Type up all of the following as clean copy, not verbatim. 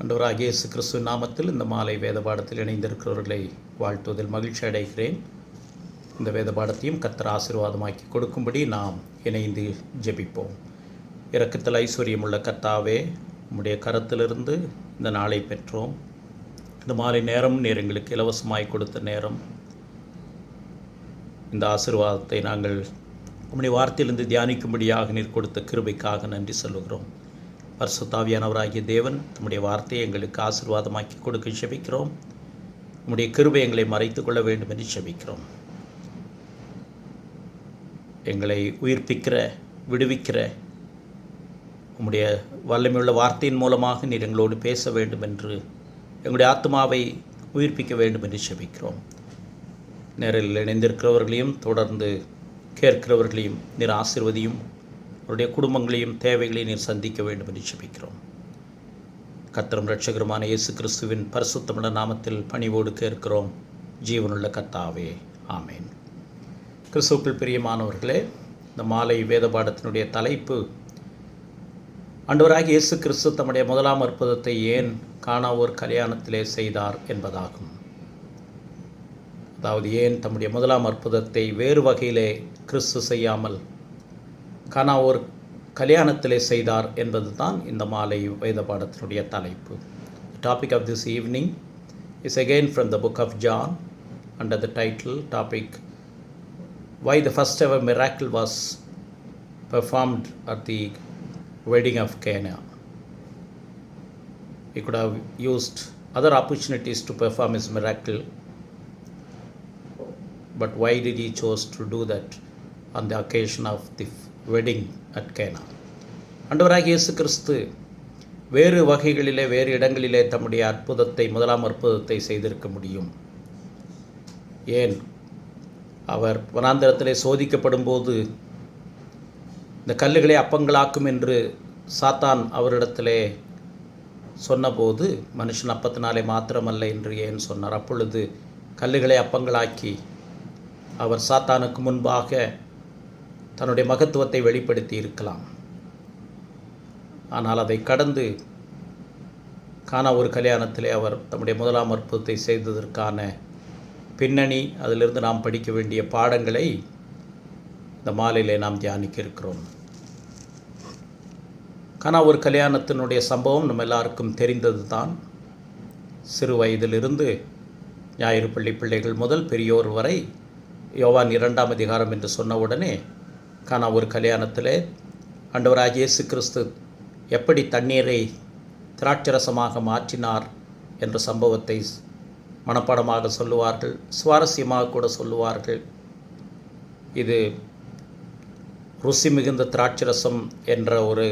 ஆண்டவராகிய இயேசு கிறிஸ்துவின் நாமத்தில் இந்த மாலை வேத பாடத்தில் இணைந்திருக்கிறவர்களை வாழ்த்துவதில் மகிழ்ச்சி அடைகிறேன். இந்த வேத பாடத்தையும் கர்த்தர் ஆசீர்வாதமாக்கி கொடுக்கும்படி நாம் இணைந்து ஜெபிப்போம். இரக்கத்தில் ஐஸ்வர்யமுள்ள கர்த்தாவே, உம்முடைய கரத்திலிருந்து இந்த நாளை பெற்றோம். இந்த மாலை நேரம் நீர் எங்களுக்கு இலவசமாய் கொடுத்த நேரம். இந்த ஆசீர்வாதத்தை நாங்கள் உம்முடைய வார்த்தையிலிருந்து தியானிக்கும்படியாக நீர் கொடுத்த கிருபைக்காக நன்றி சொல்லுகிறோம். பரிசுத்த ஆவியானவராகிய தேவன் நம்முடைய வார்த்தையை எங்களுக்கு ஆசீர்வாதமாக்கி கொடுக்க ஜெபிக்கிறோம். நம்முடைய கிருபை எங்களை மறைத்து கொள்ள வேண்டும் என்று ஜெபிக்கிறோம். எங்களை உயிர்ப்பிக்கிற, விடுவிக்கிற உம்முடைய வல்லமையுள்ள வார்த்தையின் மூலமாக நீர் எங்களோடு பேச வேண்டும் என்று, எங்களுடைய ஆத்மாவை உயிர்ப்பிக்க வேண்டும் என்று ஜெபிக்கிறோம். நேரில் இணைந்திருக்கிறவர்களையும் தொடர்ந்து கேட்கிறவர்களையும் நீர் ஆசீர்வதியும். அவருடைய குடும்பங்களையும் தேவைகளையும் நீர் சந்திக்க வேண்டும் என்று ஜெபிக்கிறோம். கர்த்தரும் இரட்சகருமான இயேசு கிறிஸ்துவின் பரிசுத்தமுள்ள நாமத்தில் பணிவோடு கேட்கிறோம், ஜீவனுள்ள கர்த்தாவே, ஆமேன். கிறிஸ்துவுக்குள் பிரியமானவர்களே, இந்த மாலை வேத பாடத்தினுடைய தலைப்பு ஆண்டவராகிய இயேசு கிறிஸ்து தம்முடைய முதலாம் அற்புதத்தை ஏன் கானாவூர் கல்யாணத்திலே செய்தார் என்பதாகும். அதாவது, ஏன் தம்முடைய முதலாம் அற்புதத்தை வேறு வகையிலே கிறிஸ்து செய்யாமல் கானாவூர் கல்யாணத்திலே செய்தார் என்பது தான் இந்த மாலை வேத பாடத்தினுடைய தலைப்பு. The topic of this evening is again from the book of John under the title topic, why the first ever miracle was performed at the wedding of Cana. He could have used other opportunities to perform his miracle, but why did he chose to do that on the occasion of the wedding at Cana? ஆண்டவராகிய இயேசு கிறிஸ்து வேறு வகைகளிலே, வேறு இடங்களிலே தம்முடைய அற்புதத்தை, முதலாம் அற்புதத்தை செய்திருக்க முடியும். ஏன் அவர் வனாந்தரத்திலே சோதிக்கப்படும் போது இந்த கல்லுகளை அப்பங்களாக்கும் என்று சாத்தான் அவரிடத்திலே சொன்னபோது, மனுஷன் அப்பத்தினாலே மாத்திரமல்ல என்று ஏன் சொன்னார்? அப்பொழுது கல்லுகளை அப்பங்களாக்கி அவர் சாத்தானுக்கு முன்பாக தன்னுடைய மகத்துவத்தை வெளிப்படுத்தி இருக்கலாம். ஆனால் அதை கடந்து கானாவூர் கல்யாணத்திலே அவர் தம்முடைய முதலாம் அற்புதத்தை செய்ததற்கான பின்னணி, அதிலிருந்து நாம் படிக்க வேண்டிய பாடங்களை இந்த மாலையிலே நாம் தியானிக்க இருக்கிறோம். கானாவூர் கல்யாணத்தினுடைய சம்பவம் நம்ம எல்லாருக்கும் தெரிந்தது தான். சிறு வயதிலிருந்து ஞாயிறு பள்ளி பிள்ளைகள் முதல் பெரியோர் வரை யோவான் 2ஆம் அதிகாரம் என்று சொன்னவுடனே கானாவூர் கல்யாணத்திலே ஆண்டவராகிய இயேசு கிறிஸ்து எப்படி தண்ணீரை திராட்சரசமாக மாற்றினார் என்ற சம்பவத்தை மனப்பாடமாக சொல்லுவார்கள், சுவாரஸ்யமாக கூட சொல்லுவார்கள். இது ருசி மிகுந்த திராட்சரசம் என்ற ஒரு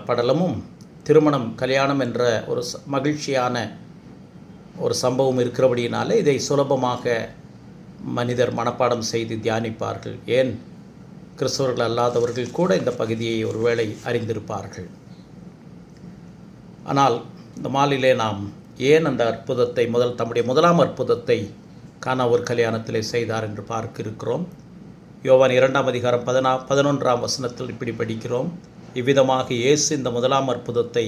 படலமும், திருமணம், கல்யாணம் என்ற ஒரு மகிழ்ச்சியான ஒரு சம்பவம் இருக்கிறபடியினாலே இதை சுலபமாக மனிதர் மனப்பாடம் செய்து தியானிப்பார்கள். ஏன் கிறிஸ்தவர்கள் அல்லாதவர்கள் கூட இந்த பகுதியை ஒருவேளை அறிந்திருப்பார்கள். ஆனால் இந்த மாலையிலே நாம் ஏன் அந்த அற்புதத்தை, தம்முடைய முதலாம் அற்புதத்தை கானாவூர் கல்யாணத்திலே செய்தார் என்று பார்க்க இருக்கிறோம். யோவான் 2ஆம் அதிகாரம் 11ஆம் வசனத்தில் இப்படி படிக்கிறோம், இவ்விதமாக இயேசு இந்த முதலாம் அற்புதத்தை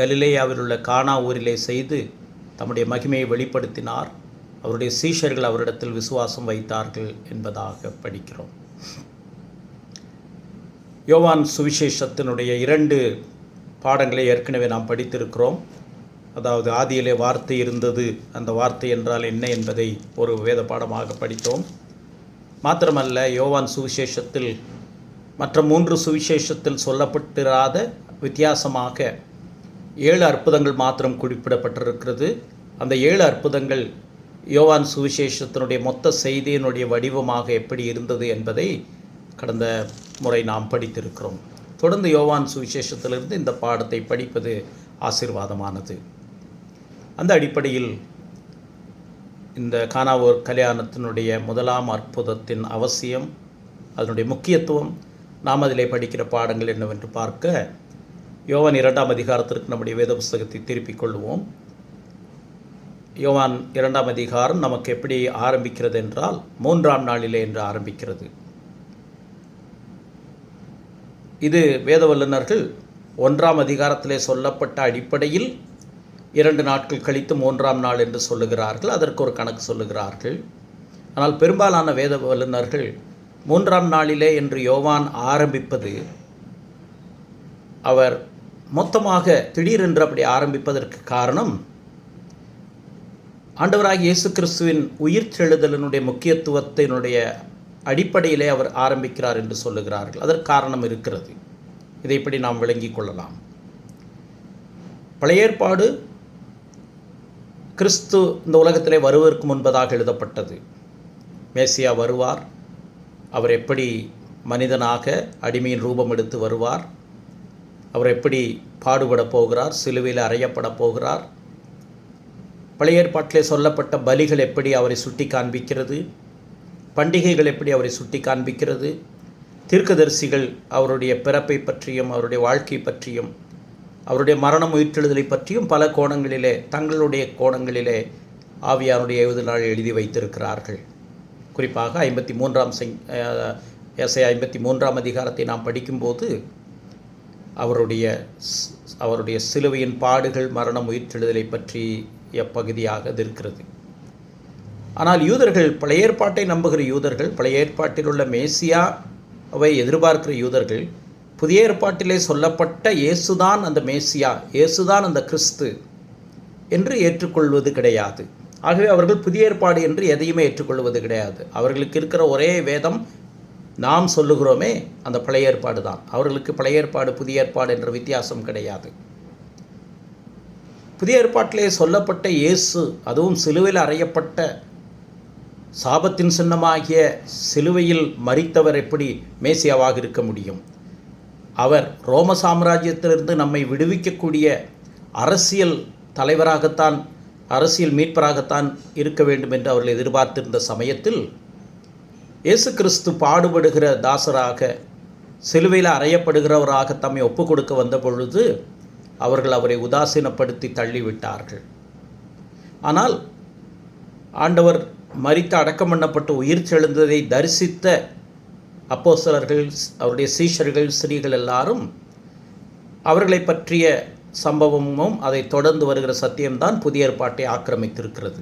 கலிலேயாவில் உள்ள கானா ஊரிலே செய்து தம்முடைய மகிமையை வெளிப்படுத்தினார். அவருடைய சீஷர்கள் அவரிடத்தில் விசுவாசம் வைத்தார்கள் என்பதாக படிக்கிறோம். யோவான் சுவிசேஷத்தினுடைய 2 பாடங்களை ஏற்கனவே நாம் படித்திருக்கிறோம். அதாவது, ஆதியிலே வார்த்தை இருந்தது, அந்த வார்த்தை என்றால் என்ன என்பதை ஒரு வேத பாடமாக படித்தோம். மாத்திரமல்ல, யோவான் சுவிசேஷத்தில் மற்ற 3 சுவிசேஷத்தில் சொல்லப்பட்டிராத வித்தியாசமாக 7 அற்புதங்கள் மாத்திரம் குறிப்பிடப்பட்டிருக்கிறது. அந்த 7 அற்புதங்கள் யோவான் சுவிசேஷத்தினுடைய மொத்த செய்தியினுடைய வடிவமாக எப்படி இருந்தது என்பதை கடந்த முறை நாம் படித்திருக்கிறோம். தொடர்ந்து யோவான் சுவிசேஷத்திலிருந்து இந்த பாடத்தை படிப்பது ஆசீர்வாதமானது. அந்த அடிப்படையில் இந்த கானாவூர் கல்யாணத்தினுடைய முதலாம் அற்புதத்தின் அவசியம், அதனுடைய முக்கியத்துவம், நாம் அதிலே படிக்கிற பாடங்கள் என்னவென்று பார்க்க யோவான் 2ஆம் அதிகாரத்திற்கு நம்முடைய வேத புஸ்தகத்தை திருப்பிக் கொள்வோம். யோவான் 2ஆம் அதிகாரம் நமக்கு எப்படி ஆரம்பிக்கிறது என்றால், 3ஆம் நாளிலே என்று ஆரம்பிக்கிறது. இது வேத வல்லுநர்கள் 1ஆம் அதிகாரத்திலே சொல்லப்பட்ட அடிப்படையில் 2 நாட்கள் கழித்து 3ஆம் நாள் என்று சொல்லுகிறார்கள். அதற்கு ஒரு கணக்கு சொல்லுகிறார்கள். ஆனால் பெரும்பாலான வேத வல்லுநர்கள் 3ஆம் நாளிலே என்று யோவான் ஆரம்பிப்பது, அவர் மொத்தமாக திடீரென்று அப்படி ஆரம்பிப்பதற்கு காரணம், ஆண்டவராகிய இயேசு கிறிஸ்துவின் உயிர்த்தெழுதலினுடைய முக்கியத்துவத்தினுடைய அடிப்படையிலே அவர் ஆரம்பிக்கிறார் என்று சொல்லுகிறார்கள். அதற்கு காரணம் இருக்கிறது. இதை இப்படி நாம் விளங்கிக் கொள்ளலாம். பழைய ஏற்பாடு கிறிஸ்து இந்த உலகத்திலே வருவதற்கு முன்பதாக எழுதப்பட்டது. மேசியா வருவார், அவர் எப்படி மனிதனாக அடிமையின் ரூபம் எடுத்து வருவார், அவர் எப்படி பாடுபட போகிறார், சிலுவையில் அறையப்பட போகிறார், பழைய ஏற்பாட்டிலே சொல்லப்பட்ட பலிகள் எப்படி அவரை சுட்டி காண்பிக்கிறது, பண்டிகைகள் எப்படி அவரை சுட்டி காண்பிக்கிறது, தீர்க்கதரிசிகள் அவருடைய பிறப்பை பற்றியும் அவருடைய வாழ்க்கை பற்றியும் அவருடைய மரணம் உயிர்த்தெழுதலை பற்றியும் பல கோணங்களிலே தங்களுடைய கோணங்களிலே ஆவியானுடைய ஏவுதலால் எழுதி வைத்திருக்கிறார்கள். குறிப்பாக 53ஆம் அதிகாரத்தை நாம் படிக்கும்போது அவருடைய சிலுவையின் பாடுகள், மரணம், உயிர்த்தெழுதலை பற்றிய பகுதியாக அது இருக்கிறது. ஆனால் யூதர்கள், பழைய ஏற்பாட்டை நம்புகிற யூதர்கள், பழைய ஏற்பாட்டில் உள்ள மேசியாவை எதிர்பார்க்கிற யூதர்கள், புதிய ஏற்பாட்டிலே சொல்லப்பட்ட இயேசுதான் அந்த மேசியா, இயேசுதான் அந்த கிறிஸ்து என்று ஏற்றுக்கொள்வது கிடையாது. ஆகவே அவர்கள் புதிய ஏற்பாடு என்று எதையுமே ஏற்றுக்கொள்வது கிடையாது. அவர்களுக்கு இருக்கிற ஒரே வேதம் நாம் சொல்லுகிறோமே அந்த பழைய ஏற்பாடு தான். அவர்களுக்கு பழைய ஏற்பாடு புதிய ஏற்பாடு என்ற வித்தியாசம் கிடையாது. புதிய ஏற்பாட்டிலே சொல்லப்பட்ட இயேசு, அதுவும் சிலுவையில் அறையப்பட்ட சாபத்தின் சின்னமாகிய சிலுவையில் மரித்தவர் எப்படி மேசியாவாக இருக்க முடியும்? அவர் ரோம சாம்ராஜ்யத்திலிருந்து நம்மை விடுவிக்கக்கூடிய அரசியல் தலைவராகத்தான், அரசியல் மீட்பராகத்தான் இருக்க வேண்டும் என்று அவர்கள் எதிர்பார்த்திருந்த சமயத்தில் இயேசு கிறிஸ்து பாடுபடுகிற தாசராக, சிலுவையில் அறையப்படுகிறவராக தம்மை ஒப்பு கொடுக்க வந்த பொழுது அவர்கள் அவரை உதாசீனப்படுத்தி தள்ளிவிட்டார்கள். ஆனால் ஆண்டவர் மரித்து அடக்கம் பண்ணப்பட்டு உயிர் செழுந்ததை தரிசித்த அப்போஸ்தலர்கள், அவருடைய சீஷர்கள், ஸ்திரீகள் எல்லாரும் அவர்களை பற்றிய சம்பவமும் அதை தொடர்ந்து வருகிற சத்தியம்தான் புதிய ஏற்பாட்டை ஆக்கிரமித்திருக்கிறது.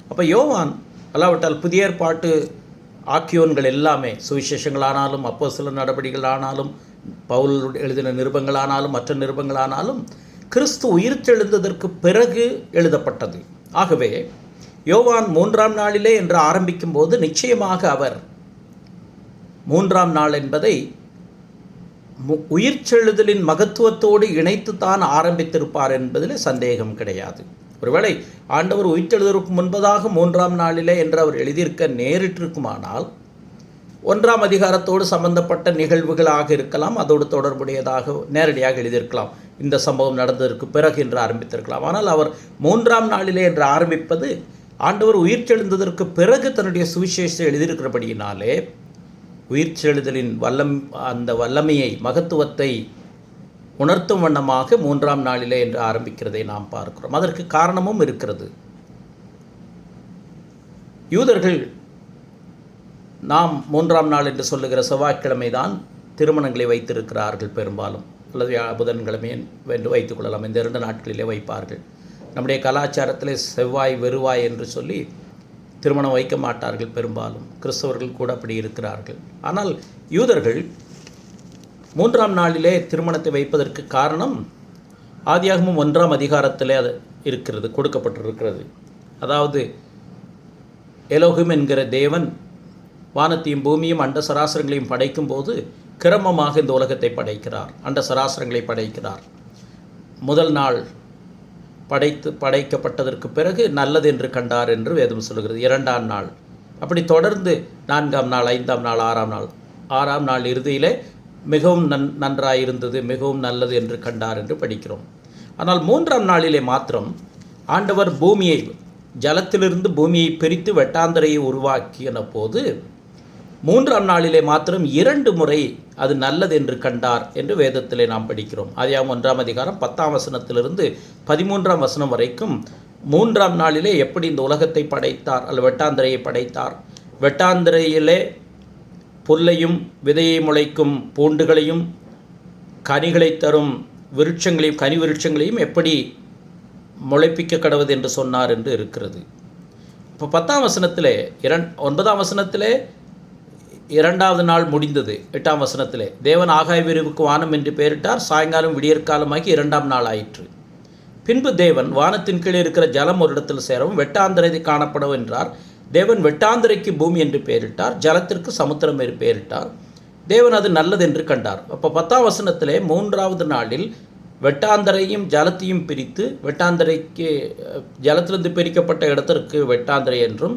அப்போ யோவான் அல்லாவிட்டால் புதிய ஏற்பாட்டு ஆக்கியோன்கள் எல்லாமே, சுவிசேஷங்களானாலும் அப்போஸ்தலர் நடபடிகளானாலும் பவுல் எழுதின நிருபங்களானாலும் மற்ற நிருபங்களானாலும் கிறிஸ்து உயிர்த்தெழுந்ததற்கு பிறகு எழுதப்பட்டது. ஆகவே யோவான் 3ஆம் நாளிலே என்று ஆரம்பிக்கும் போது நிச்சயமாக அவர் 3ஆம் நாள் என்பதை உயிர்ச்செழுதலின் மகத்துவத்தோடு இணைத்துத்தான் ஆரம்பித்திருப்பார் என்பதில் சந்தேகம் கிடையாது. ஒருவேளை ஆண்டவர் உயிர்த்தெழுதலுக்கு முன்பதாக 3ஆம் நாளிலே என்று அவர் எழுதியிருக்க நேரிட்டிருக்குமானால் 1ஆம் அதிகாரத்தோடு சம்பந்தப்பட்ட நிகழ்வுகளாக இருக்கலாம், அதோடு தொடர்புடையதாக நேரடியாக எழுதியிருக்கலாம், இந்த சம்பவம் நடந்ததற்கு பிறகு என்று ஆரம்பித்திருக்கலாம். ஆனால் அவர் 3ஆம் நாளிலே என்று ஆரம்பிப்பது ஆண்டவர் உயிர்த்தெழுந்ததற்கு பிறகு தன்னுடைய சுவிசேஷத்தை எழுதியிருக்கிறபடியினாலே உயிர்த்தெழுதலின் அந்த வல்லமையை, மகத்துவத்தை உணர்த்தும் வண்ணமாக 3ஆம் நாளிலே என்று ஆரம்பிக்கிறதை நாம் பார்க்கிறோம். அதற்கு காரணமும் இருக்கிறது. யூதர்கள் நாம் 3ஆம் நாள் என்று சொல்லுகிற செவ்வாய்க்கிழமை தான் திருமணங்களை வைத்திருக்கிறார்கள் பெரும்பாலும், அல்லது புதன்கிழமை என்று வைத்துக்கொள்ளலாம். இந்த 2 நாட்களிலே வைப்பார்கள். நம்முடைய கலாச்சாரத்தில் செவ்வாய் வெறுவாய் என்று சொல்லி திருமணம் வைக்க மாட்டார்கள் பெரும்பாலும். கிறிஸ்தவர்கள் கூட அப்படி இருக்கிறார்கள். ஆனால் யூதர்கள் 3ஆம் நாளிலே திருமணத்தை வைப்பதற்கு காரணம் ஆதியாகமம் 1ஆம் அதிகாரத்திலே அது இருக்கிறது, கொடுக்கப்பட்டிருக்கிறது. அதாவது எலோகிம் என்கிற தேவன் வானத்தையும் பூமியும் அண்ட சராசரங்களையும் படைக்கும்போது கிரமமாக இந்த உலகத்தை படைக்கிறார், அண்ட சராசரங்களை படைக்கிறார். முதல் நாள் படைக்கப்பட்டதற்கு பிறகு நல்லது என்று கண்டார் என்று வேதம் சொல்கிறது. 2ஆம் நாள், அப்படி தொடர்ந்து 4ஆம் நாள், 5ஆம் நாள், 6ஆம் நாள், 6ஆம் நாள் இறுதியிலே மிகவும் நன்றாயிருந்தது, மிகவும் நல்லது என்று கண்டார் என்று படிக்கிறோம். ஆனால் 3ஆம் நாளிலே மாத்திரம் ஆண்டவர் பூமியை, ஜலத்திலிருந்து பூமியை பிரித்து வெட்டாந்தரையை உருவாக்கின போது 3ஆம் நாளிலே மாத்திரம் 2 முறை அது நல்லது என்று கண்டார் என்று வேதத்திலே நாம் படிக்கிறோம். ஆதியாகமம் 1ஆம் அதிகாரம் 10ஆம் வசனத்திலிருந்து 13ஆம் வசனம் வரைக்கும் 3ஆம் நாளிலே எப்படி இந்த உலகத்தை படைத்தார், அல்ல வெட்டாந்தரையை படைத்தார், வெட்டாந்தரையிலே புல்லையும் விதையை முளைக்கும் பூண்டுகளையும் கனிகளை தரும் விருட்சங்களையும் கனி விருட்சங்களையும் எப்படி முளைப்பிக்க கடவுது என்று சொன்னார் என்று இருக்கிறது. இப்போ 10ஆம் வசனத்தில் 9ஆம் வசனத்தில் 2வது நாள் முடிந்தது. 8ஆம் வசனத்தில் தேவன் ஆகாய விரிவுக்கு வானம் என்று பெயரிட்டார். சாயங்காலம் விடியற்காலமாகி 2ஆம் நாள் ஆயிற்று. பின்பு தேவன் வானத்தின் கீழே இருக்கிற ஜலம் ஒரு இடத்தில் சேரவும் வெட்டாந்தரை காணப்படும் என்றார். தேவன் வெட்டாந்தரைக்கு பூமி என்று பெயரிட்டார். ஜலத்திற்கு சமுத்திரம் என்று பெயரிட்டார். தேவன் அது நல்லது என்று கண்டார். அப்போ 10ஆம் வசனத்திலே 3வது நாளில் வெட்டாந்தரையும் ஜலத்தையும் பிரித்து, வெட்டாந்தரைக்கு ஜலத்திலிருந்து பிரிக்கப்பட்ட இடத்திற்கு வெட்டாந்தரை என்றும்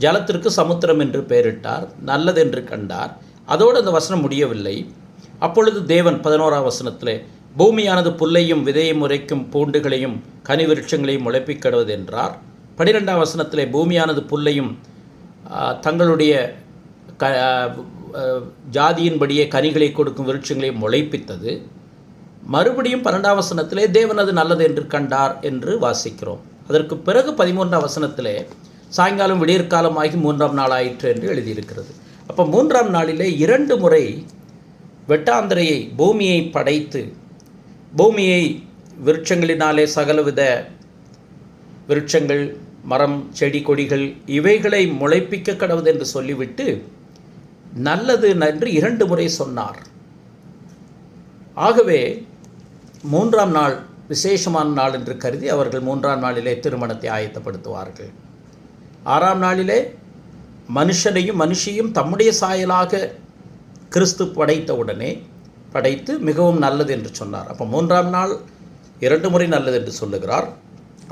ஜலத்திற்கு சமுத்திரம் என்று பெயரிட்டார். நல்லது என்று கண்டார். அதோடு அந்த வசனம் முடியவில்லை. அப்பொழுது தேவன் 11ஆம் வசனத்திலே பூமியானது புல்லையும் விதையும் உரைக்கும் பூண்டுகளையும் கனி விருட்சங்களையும் முளைப்பிக்கடுவது என்றார். 12ஆம் வசனத்திலே பூமியானது புல்லையும் தங்களுடைய ஜாதியின்படியே கனிகளை கொடுக்கும் விருட்சங்களையும் முளைப்பித்தது. மறுபடியும் 12ஆம் வசனத்திலே தேவன் அது நல்லது என்று கண்டார் என்று வாசிக்கிறோம். அதற்கு பிறகு 13ஆம் வசனத்திலே சாயங்காலம் விடியற்காலமாகி 3ஆம் நாள் ஆயிற்று என்று எழுதியிருக்கிறது. அப்போ 3ஆம் நாளிலே 2 முறை வெட்டாந்தரையை பூமியை படைத்து, பூமியை விருட்சங்களினாலே சகலவித விருட்சங்கள், மரம், செடி, கொடிகள் இவைகளை முளைப்பிக்க கடவுது என்று சொல்லிவிட்டு நல்லது என்று 2 முறை சொன்னார். ஆகவே 3ஆம் நாள் விசேஷமான நாள் என்று கருதி அவர்கள் 3ஆம் நாளிலே திருமணத்தை ஆயத்தப்படுத்துவார்கள். 6ஆம் நாளிலே மனுஷனையும் மனுஷியும் தம்முடைய சாயலாக கிறிஸ்து படைத்தவுடனே படைத்து மிகவும் நல்லது என்று சொன்னார். அப்போ 3ஆம் நாள் 2 முறை நல்லது என்று சொல்லுகிறார்.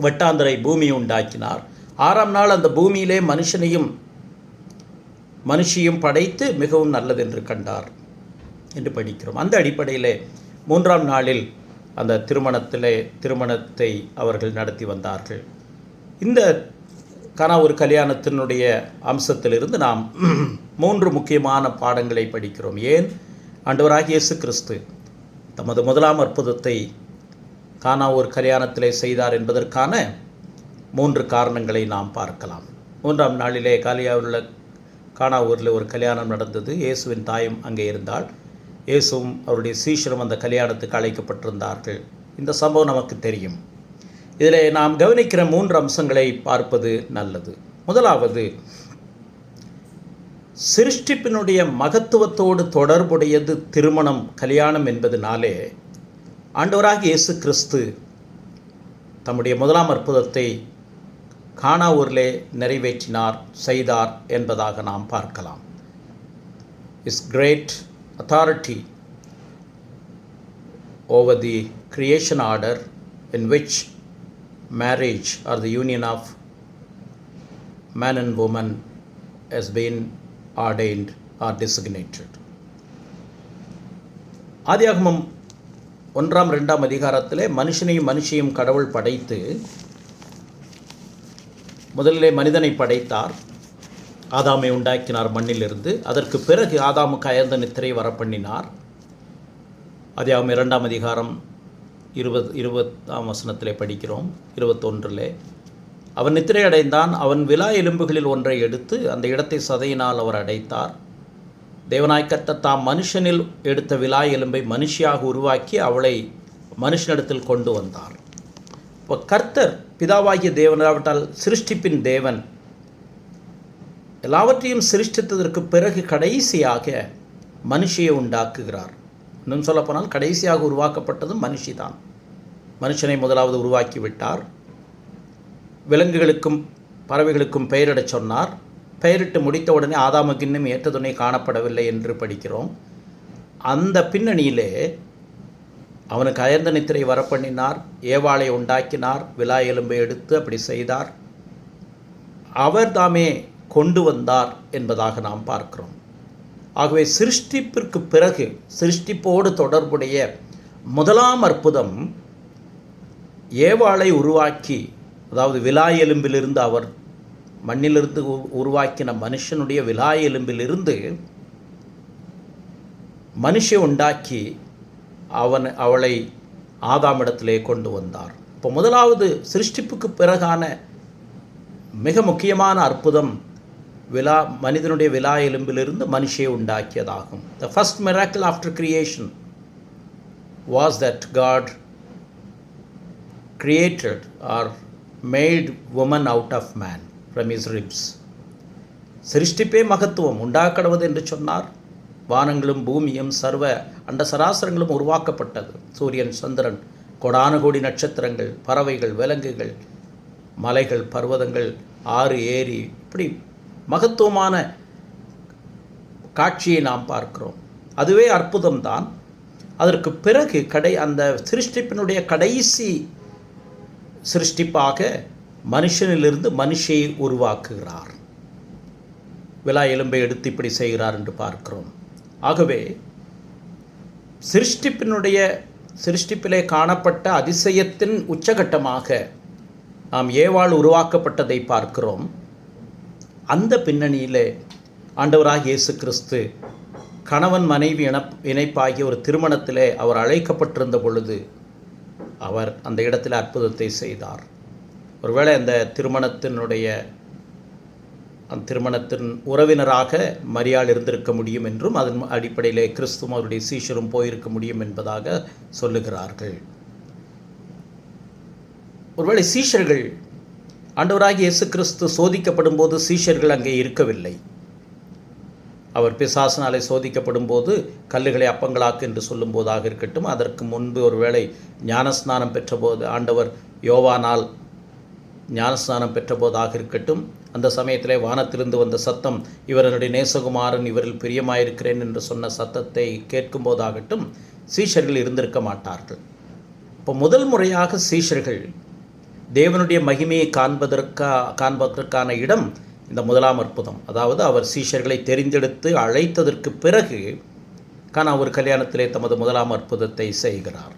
வெட்டாந்தரை பூமியை உண்டாக்கினார். 6ஆம் நாள் அந்த பூமியிலே மனுஷனையும் மனுஷியும் படைத்து மிகவும் நல்லது என்று கண்டார் என்று படிக்கிறோம். அந்த அடிப்படையிலே 3ஆம் நாளில் அந்த திருமணத்தை அவர்கள் நடத்தி வந்தார்கள். இந்த ஒரு கல்யாணத்தினுடைய அம்சத்திலிருந்து நாம் 3 முக்கியமான பாடங்களை படிக்கிறோம். ஏன் ஆண்டவராகிய இயேசு கிறிஸ்து தமது முதலாம் அற்புதத்தை ஒரு கல்யாணத்திலே செய்தார் என்பதற்கான 3 காரணங்களை நாம் பார்க்கலாம். 3ஆம் நாளிலே கானாவூரில் ஒரு கல்யாணம் நடந்தது. இயேசுவின் தாயும் அங்கே இருந்தாள். இயேசுவும் அவருடைய சீஷரும் அந்த கல்யாணத்துக்கு அழைக்கப்பட்டிருந்தார்கள். இந்த சம்பவம் நமக்கு தெரியும். இதில் நாம் கவனிக்கிற 3 அம்சங்களை பார்ப்பது நல்லது. முதலாவது, சிருஷ்டிப்பினுடைய மகத்துவத்தோடு தொடர்புடையது திருமணம், கல்யாணம் என்பதனாலே ஆண்டவராகிய இயேசு கிறிஸ்து தம்முடைய முதலாம் அற்புதத்தை கானாவூரிலே நிறைவேற்றினார், செய்தார் என்பதாக நாம் பார்க்கலாம். His great authority over the creation order in which marriage or the union of man and woman has been ordained or designated. ஆதியாகமம் 1ஆம் 2ஆம் அதிகாரத்திலே மனுஷனையும் மனுஷியும் கடவுள் படைத்து முதலிலே மனிதனை படைத்தார். ஆதாமை உண்டாக்கினார் மண்ணிலிருந்து. அதற்கு பிறகு ஆதாமுக்கு அயர்ந்த நித்திரை வரப்பண்ணினார். ஆதியாகமம் 2ஆம் அதிகாரம் 20ஆம் வசனத்திலே படிக்கிறோம். 21 அவன் நித்திரை அடைந்தான். அவன் விலா எலும்புகளில் ஒன்றை எடுத்து அந்த இடத்தை சதையினால் அவர் அடைத்தார். தேவனாய் கர்த்தர் தாம் மனுஷனில் எடுத்த விலா எலும்பை மனுஷியாக உருவாக்கி அவளை மனுஷனிடத்தில் கொண்டு வந்தார். இப்போ கர்த்தர் பிதாவாகிய தேவனாவிட்டால் சிருஷ்டிப்பின் தேவன் எல்லாவற்றையும் சிருஷ்டித்ததற்கு பிறகு கடைசியாக மனுஷியை உண்டாக்குகிறார். இன்னும் சொல்லப்போனால் கடைசியாக உருவாக்கப்பட்டதும் மனுஷிதான். மனுஷனை முதலாவது உருவாக்கி விட்டார். விலங்குகளுக்கும் பறவைகளுக்கும் பெயரிடச் சொன்னார். பெயரிட்டு முடித்த உடனே ஆதாமுக்கு இன்னும் ஏற்ற துணை காணப்படவில்லை என்று படிக்கிறோம். அந்த பின்னணியிலே அவனுக்கு அயர்ந்த நித்திரை வரப்பண்ணினார். ஏவாளை உண்டாக்கினார். விலா எலும்பை எடுத்து அப்படி செய்தார். அவர் தாமே கொண்டு வந்தார் என்பதாக நாம் பார்க்கிறோம். ஆகவே சிருஷ்டிப்பிற்கு பிறகு சிருஷ்டிப்போடு தொடர்புடைய முதலாம் அற்புதம் ஏவாளை உருவாக்கி, அதாவது விலா எலும்பிலிருந்து அவர் மண்ணிலிருந்து உருவாக்கின மனுஷனுடைய விலா எலும்பிலிருந்து மனுஷை உண்டாக்கி அவளை ஆதாமிடத்திலே கொண்டு வந்தார். இப்போ முதலாவது சிருஷ்டிப்புக்கு பிறகான மிக முக்கியமான அற்புதம் மனிதனுடைய விலா எலும்பிலிருந்து மனுஷியை உண்டாக்கியதாகும். The first miracle after creation was that God created or made woman out of man from his ribs. சிருஷ்டிப்பே மகத்துவம், உண்டாக்கடவது என்று சொன்னார். வானங்களும் பூமியும் சர்வ அண்ட சராசரங்களும் உருவாக்கப்பட்டது. சூரியன், சந்திரன், கோடான கோடி நட்சத்திரங்கள், பறவைகள், விலங்குகள், மலைகள், பர்வதங்கள், ஆறு, ஏரி, இப்படி மகத்துவமான காட்சியை நாம் பார்க்கிறோம். அதுவே அற்புதம்தான். அதற்கு பிறகு அந்த சிருஷ்டிப்பினுடைய கடைசி சிருஷ்டிப்பாக மனுஷனிலிருந்து மனுஷியை உருவாக்குகிறார். விலா எலும்பை எடுத்து இப்படி செய்கிறார் என்று பார்க்கிறோம். ஆகவே சிருஷ்டிப்பிலே காணப்பட்ட அதிசயத்தின் உச்சகட்டமாக நாம் ஏவாள் உருவாக்கப்பட்டதை பார்க்கிறோம். அந்த பின்னணியிலே ஆண்டவராகிய இயேசு கிறிஸ்து கணவன் மனைவி இணைப்பாகிய ஒரு திருமணத்திலே அவர் அழைக்கப்பட்டிருந்த பொழுது அவர் அந்த இடத்தில் அற்புதத்தை செய்தார். ஒருவேளை அந்த திருமணத்தின் உறவினராக மரியாள் இருந்திருக்க முடியும் என்றும் அதன் அடிப்படையிலே கிறிஸ்துவும் அவருடைய சீஷரும் போயிருக்க முடியும் என்பதாக சொல்லுகிறார்கள். ஒருவேளை சீஷர்கள், ஆண்டவராகிய இயேசு கிறிஸ்து சோதிக்கப்படும் போது சீஷர்கள் அங்கே இருக்கவில்லை. அவர் பிசாசினாலே சோதிக்கப்படும் போது கல்லுகளை அப்பங்களாக்கு என்று சொல்லும் போதாக இருக்கட்டும், அதற்கு முன்பு ஒருவேளை ஞானஸ்நானம் பெற்றபோது ஆண்டவர் யோவானால் ஞானஸ்நானம் பெற்றபோதாக இருக்கட்டும், அந்த சமயத்திலே வானத்திலிருந்து வந்த சத்தம், இவர் என்னுடைய நேசகுமாரன், இவரில் பிரியமாயிருக்கிறேன் என்று சொன்ன சத்தத்தை கேட்கும் போதாகட்டும் சீஷர்கள் இருந்திருக்க மாட்டார்கள். இப்போ முதல் முறையாக சீஷர்கள் தேவனுடைய மகிமையை காண்பதற்கான இடம் இந்த முதலாம் அற்புதம். அதாவது அவர் சீஷர்களை தெரிந்தெடுத்து அழைத்ததற்கு பிறகு ஒரு கல்யாணத்திலே தமது முதலாம் அற்புதத்தை செய்கிறார்.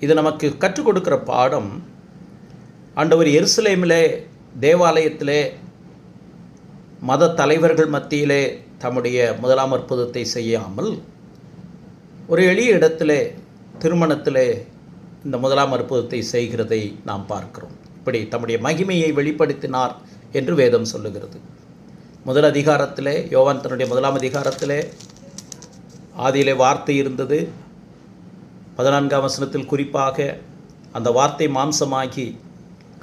இது நமக்கு கற்றுக் கொடுக்கிற பாடம், ஆண்டவர் எருசலேமிலே தேவாலயத்திலே மத தலைவர்கள் மத்தியிலே தம்முடைய முதலாம் அற்புதத்தை செய்யாமல் ஒரு எளிய இடத்திலே திருமணத்திலே இந்த முதலாம் அற்புதத்தை செய்கிறதை நாம் பார்க்கிறோம். இப்படி தம்முடைய மகிமையை வெளிப்படுத்தினார் என்று வேதம் சொல்லுகிறது. முதல் அதிகாரத்திலே, யோவான் தன்னுடைய முதலாம் அதிகாரத்திலே, ஆதியிலே வார்த்தை இருந்தது. 14ஆம் வசனத்தில் குறிப்பாக அந்த வார்த்தை மாம்சமாகி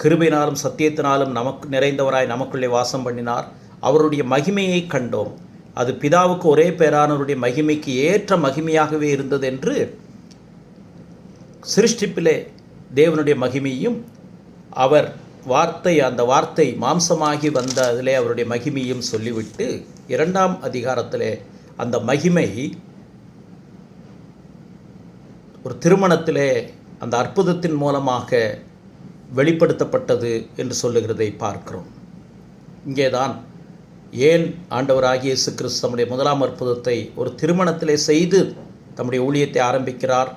கிருபையினாலும் சத்தியத்தினாலும் நமக்கு நிறைந்தவராய் நமக்குள்ளே வாசம் பண்ணினார். அவருடைய மகிமையை கண்டோம். அது பிதாவுக்கு ஒரே பேரானவருடைய மகிமைக்கு ஏற்ற மகிமையாகவே இருந்தது என்று சிருஷ்டிப்பிலே தேவனுடைய மகிமையும் அந்த வார்த்தை மாம்சமாகி வந்த அதிலே அவருடைய மகிமையும் சொல்லிவிட்டு 2ஆம் அதிகாரத்திலே அந்த மகிமை ஒரு திருமணத்திலே அந்த அற்புதத்தின் மூலமாக வெளிப்படுத்தப்பட்டது என்று சொல்லுகிறதை பார்க்கிறோம். இங்கேதான் ஏன் ஆண்டவராகிய இயேசு கிறிஸ்து தம்முடைய முதலாம் அற்புதத்தை ஒரு திருமணத்திலே செய்து தம்முடைய ஊழியத்தை ஆரம்பிக்கிறார்,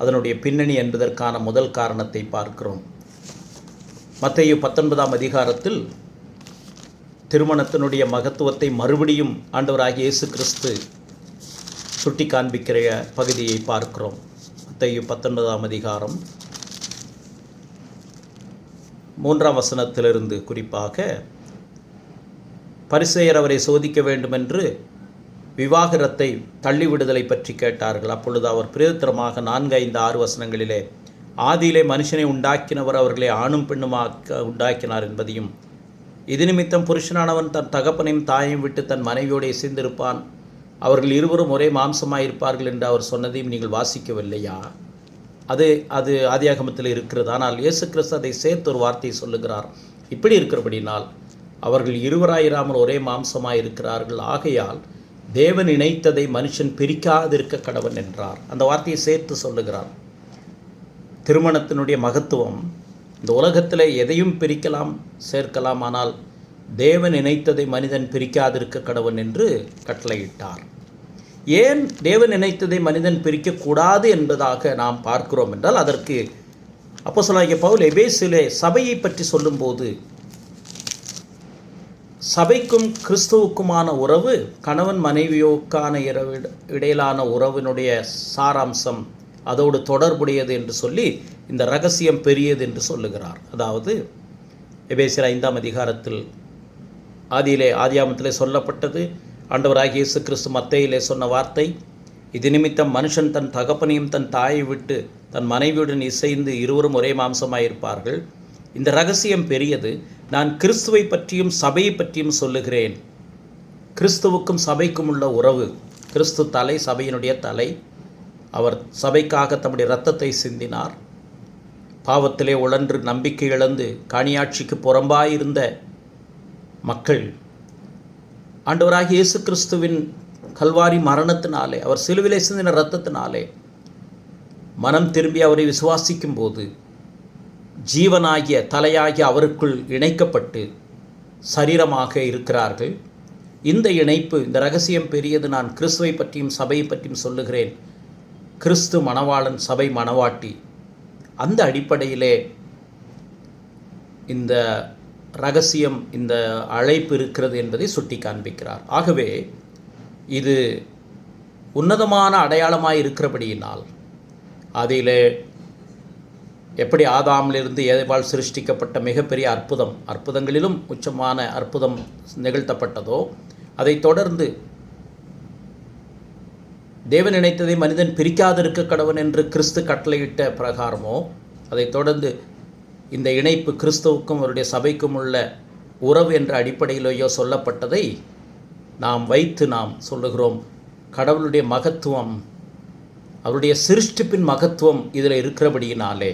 அதனுடைய பின்னணி என்பதற்கான முதல் காரணத்தை பார்க்கிறோம். மத்தேயு 19ஆம் அதிகாரத்தில் திருமணத்தினுடைய மகத்துவத்தை மறுபடியும் ஆண்டவராகிய இயேசு கிறிஸ்து சுட்டி காண்பிக்கிற பகுதியை பார்க்கிறோம். மத்தேயு 19ஆம் அதிகாரம் 3ஆம் வசனத்திலிருந்து குறிப்பாக, பரிசேயர் அவரை சோதிக்க வேண்டுமென்று விவாகரத்தை தள்ளிவிடுதலை பற்றி கேட்டார்கள். அப்பொழுது அவர் பிரயோத்திரமாக 4, 5, 6 வசனங்களிலே ஆதியிலே மனுஷனை உண்டாக்கினவர் அவர்களை ஆணும் பெண்ணுமாக்க உண்டாக்கினார் என்பதையும், இது நிமித்தம் புருஷனானவன் தன் தகப்பனையும் தாயையும் விட்டு தன் மனைவியோடு இசைந்திருப்பான், அவர்கள் இருவரும் ஒரே மாம்சமாயிருப்பார்கள் என்று அவர் சொன்னதையும் நீங்கள் வாசிக்கவில்லையா? அது ஆதியாகமத்தில் இருக்கிறது. ஆனால் இயேசு கிறிஸ்து அதை சேர்த்து ஒரு வார்த்தையை சொல்லுகிறார். இப்படி இருக்கிறபடினால் அவர்கள் இருவராயிராமல் ஒரே மாம்சமாயிருக்கிறார்கள், ஆகையால் தேவன் இணைத்ததை மனுஷன் பிரிக்காதிருக்க கடவன் என்றார். அந்த வார்த்தையை சேர்த்து சொல்லுகிறார். திருமணத்தினுடைய மகத்துவம், இந்த உலகத்தில் எதையும் பிரிக்கலாம் சேர்க்கலாம், ஆனால் தேவன் இணைத்ததை மனிதன் பிரிக்காதிருக்க கடவன் என்று கட்டளையிட்டார். ஏன் தேவன் இணைத்ததை மனிதன் பிரிக்கக்கூடாது என்பதாக நாம் பார்க்கிறோம் என்றால், அதற்கு அப்போஸ்தலனாகிய பவுல் எபேசிலே சபையை பற்றி சொல்லும்போது, சபைக்கும் கிறிஸ்துவுக்குமான உறவு கணவன் மனைவியோக்கான இடையிலான உறவினுடைய சாராம்சம் அதோடு தொடர்புடையது என்று சொல்லி இந்த ரகசியம் பெரியது என்று சொல்லுகிறார். அதாவது எபேசியர் 5ஆம் அதிகாரத்தில் ஆதியாகமத்திலே சொல்லப்பட்டது, ஆண்டவராகிய இயேசு கிறிஸ்து மத்தேயிலே சொன்ன வார்த்தை, இது நிமித்தம் மனுஷன் தன் தகப்பனையும் தன் தாயை விட்டு தன் மனைவியுடன் இசைந்து இருவரும் ஒரே மாம்சமாயிருப்பார்கள். இந்த ரகசியம் பெரியது. நான் கிறிஸ்துவை பற்றியும் சபையை பற்றியும் சொல்லுகிறேன். கிறிஸ்துவுக்கும் சபைக்கும் உள்ள உறவு. கிறிஸ்து தலை, சபையினுடைய தலை. அவர் சபைக்காக தம்முடைய இரத்தத்தை சிந்தினார். பாவத்திலே உழன்று நம்பிக்கை இழந்து காணியாட்சிக்கு புறம்பாயிருந்த மக்கள் ஆண்டவராகிய இயேசு கிறிஸ்துவின் கல்வாரி மரணத்தினாலே, அவர் சிலுவிலே சிந்தின இரத்தத்தினாலே மனம் திரும்பி அவரை விசுவாசிக்கும் போது ஜீவனாகிய தலையாகிய அவருக்குள் இணைக்கப்பட்டு சரீரமாக இருக்கிறார்கள். இந்த இணைப்பு, இந்த ரகசியம் பெரியது. நான் கிறிஸ்துவை பற்றியும் சபையை பற்றியும் சொல்லுகிறேன். கிறிஸ்து மணவாளன், சபை மணவாட்டி. அந்த அடிப்படையிலே இந்த ரகசியம், இந்த அழைப்பு இருக்கிறது என்பதை சுட்டி காண்பிக்கிறார். ஆகவே இது உன்னதமான அடையாளமாய் இருக்கிறபடியினால் அதிலே எப்படி ஆதாமிலிருந்து ஏவாள் சிருஷ்டிக்கப்பட்ட மிகப்பெரிய அற்புதங்களிலும் உச்சமான அற்புதம் நிகழ்த்தப்பட்டதோ, அதை தொடர்ந்து தேவன் நினைத்ததை மனிதன் பிரிக்காதிருக்க கடவன் என்று கிறிஸ்து கட்டளையிட்ட பிரகாரமோ, அதை தொடர்ந்து இந்த இணைப்பு கிறிஸ்துவுக்கும் அவருடைய சபைக்கும் உள்ள உறவு என்ற அடிப்படையிலேயோ சொல்லப்பட்டதை நாம் வைத்து நாம் சொல்லுகிறோம். கடவுளுடைய மகத்துவம், அவருடைய சிருஷ்டிப்பின் மகத்துவம் இதில் இருக்கிறபடியினாலே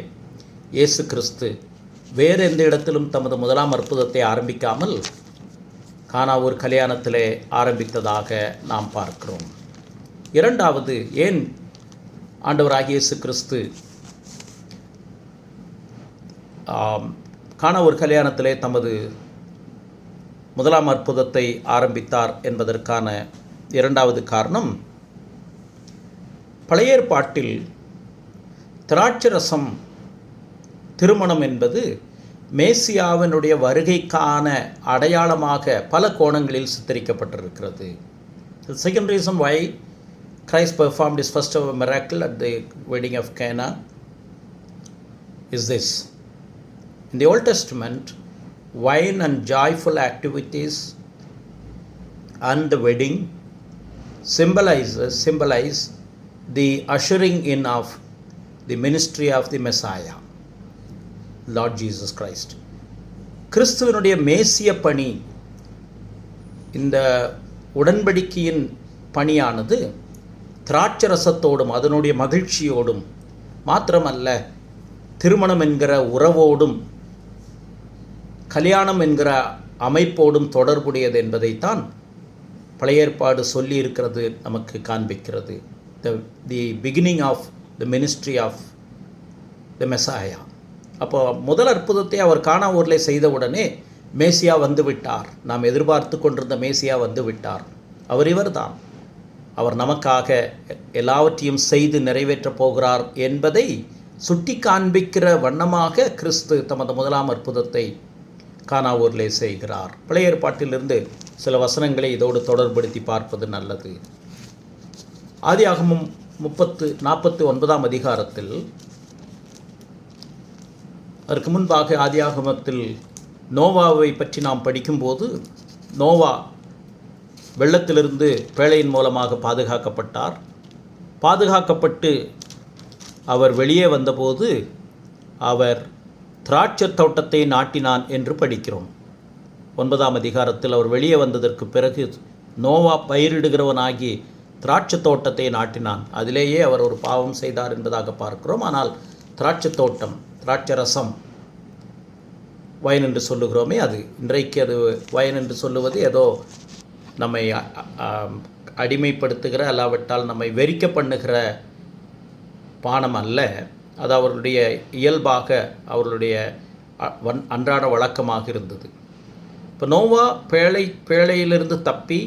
இயேசு கிறிஸ்து வேறு எந்த இடத்திலும் தமது முதலாம் அற்புதத்தை ஆரம்பிக்காமல் கானாவூர் கல்யாணத்திலே ஆரம்பித்ததாக நாம் பார்க்கிறோம். இரண்டாவது, ஏன் ஆண்டவராகிய இயேசு கிறிஸ்து கானாவூர் கல்யாணத்திலே தமது முதலாம் அற்புதத்தை ஆரம்பித்தார் என்பதற்கான இரண்டாவது காரணம், பழைய ஏற்பாட்டில் திராட்சரசம் திருமணம் என்பது மேசியாவினுடைய வருகைக்கான அடையாளமாக பல கோணங்களில் சித்தரிக்கப்பட்டிருக்கிறது. The second reason why Christ performed his first ever miracle at the wedding of Cana is this. In the Old Testament, wine and joyful activities and the wedding symbolize the ushering in of the ministry of the Messiah, Lord Jesus Christ. கிறிஸ்துவனுடைய மேசிய பணி, இந்த உடன்படிக்கையின் பணியானது திராட்சரசத்தோடும் அதனுடைய மகிழ்ச்சியோடும் மாத்திரமல்ல, திருமணம் என்கிற உறவோடும் கல்யாணம் என்கிற அமைப்போடும் தொடர்புடையது என்பதைத்தான் பழைய ஏற்பாடு சொல்லி இருக்கிறது, நமக்கு காண்பிக்கிறது. The beginning of the ministry of the Messiah. அப்போ முதல் அற்புதத்தை அவர் கானாவூரில் செய்தவுடனே மேசியா வந்து விட்டார். நாம் எதிர்பார்த்து கொண்டிருந்த மேசியா வந்து விட்டார். அவர் இவர்தான். அவர் நமக்காக எல்லாவற்றையும் செய்து நிறைவேற்றப் போகிறார் என்பதை சுட்டி காண்பிக்கிற வண்ணமாக கிறிஸ்து தமது முதலாம் அற்புதத்தை கானாவூரிலே செய்கிறார். பழைய ஏற்பாட்டிலிருந்து சில வசனங்களை இதோடு தொடர்படுத்தி பார்ப்பது நல்லது. ஆதியாகமம் 49 அதிகாரத்தில், அதற்கு முன்பாக ஆதியாகமத்தில் நோவாவை பற்றி நாம் படிக்கும்போது, நோவா வெள்ளத்திலிருந்து பேழையின் மூலமாக பாதுகாக்கப்பட்டார். பாதுகாக்கப்பட்டு அவர் வெளியே வந்தபோது அவர் திராட்சை தோட்டத்தை நாட்டினான் என்று படிக்கிறோம். 9 அதிகாரத்தில் அவர் வெளியே வந்ததற்கு பிறகு நோவா பயிரிடுகிறவனாகி திராட்சை தோட்டத்தை நாட்டினான். அதிலேயே அவர் ஒரு பாவம் செய்தார் என்பதாக பார்க்கிறோம். ஆனால் திராட்சை தோட்டம், திராட்சை ரசம், வயன் என்று சொல்லுகிறோமே, அது இன்றைக்கு அது வயன் என்று சொல்லுவது ஏதோ நம்மை அடிமைப்படுத்துகிற, அல்லாவிட்டால் நம்மை வெறிக்க பண்ணுகிற பானம் அல்ல. அது அவர்களுடைய இயல்பாக, அவர்களுடைய அன்றாட வழக்கமாக இருந்தது. இப்போ நோவா பேழையிலிருந்து தப்பி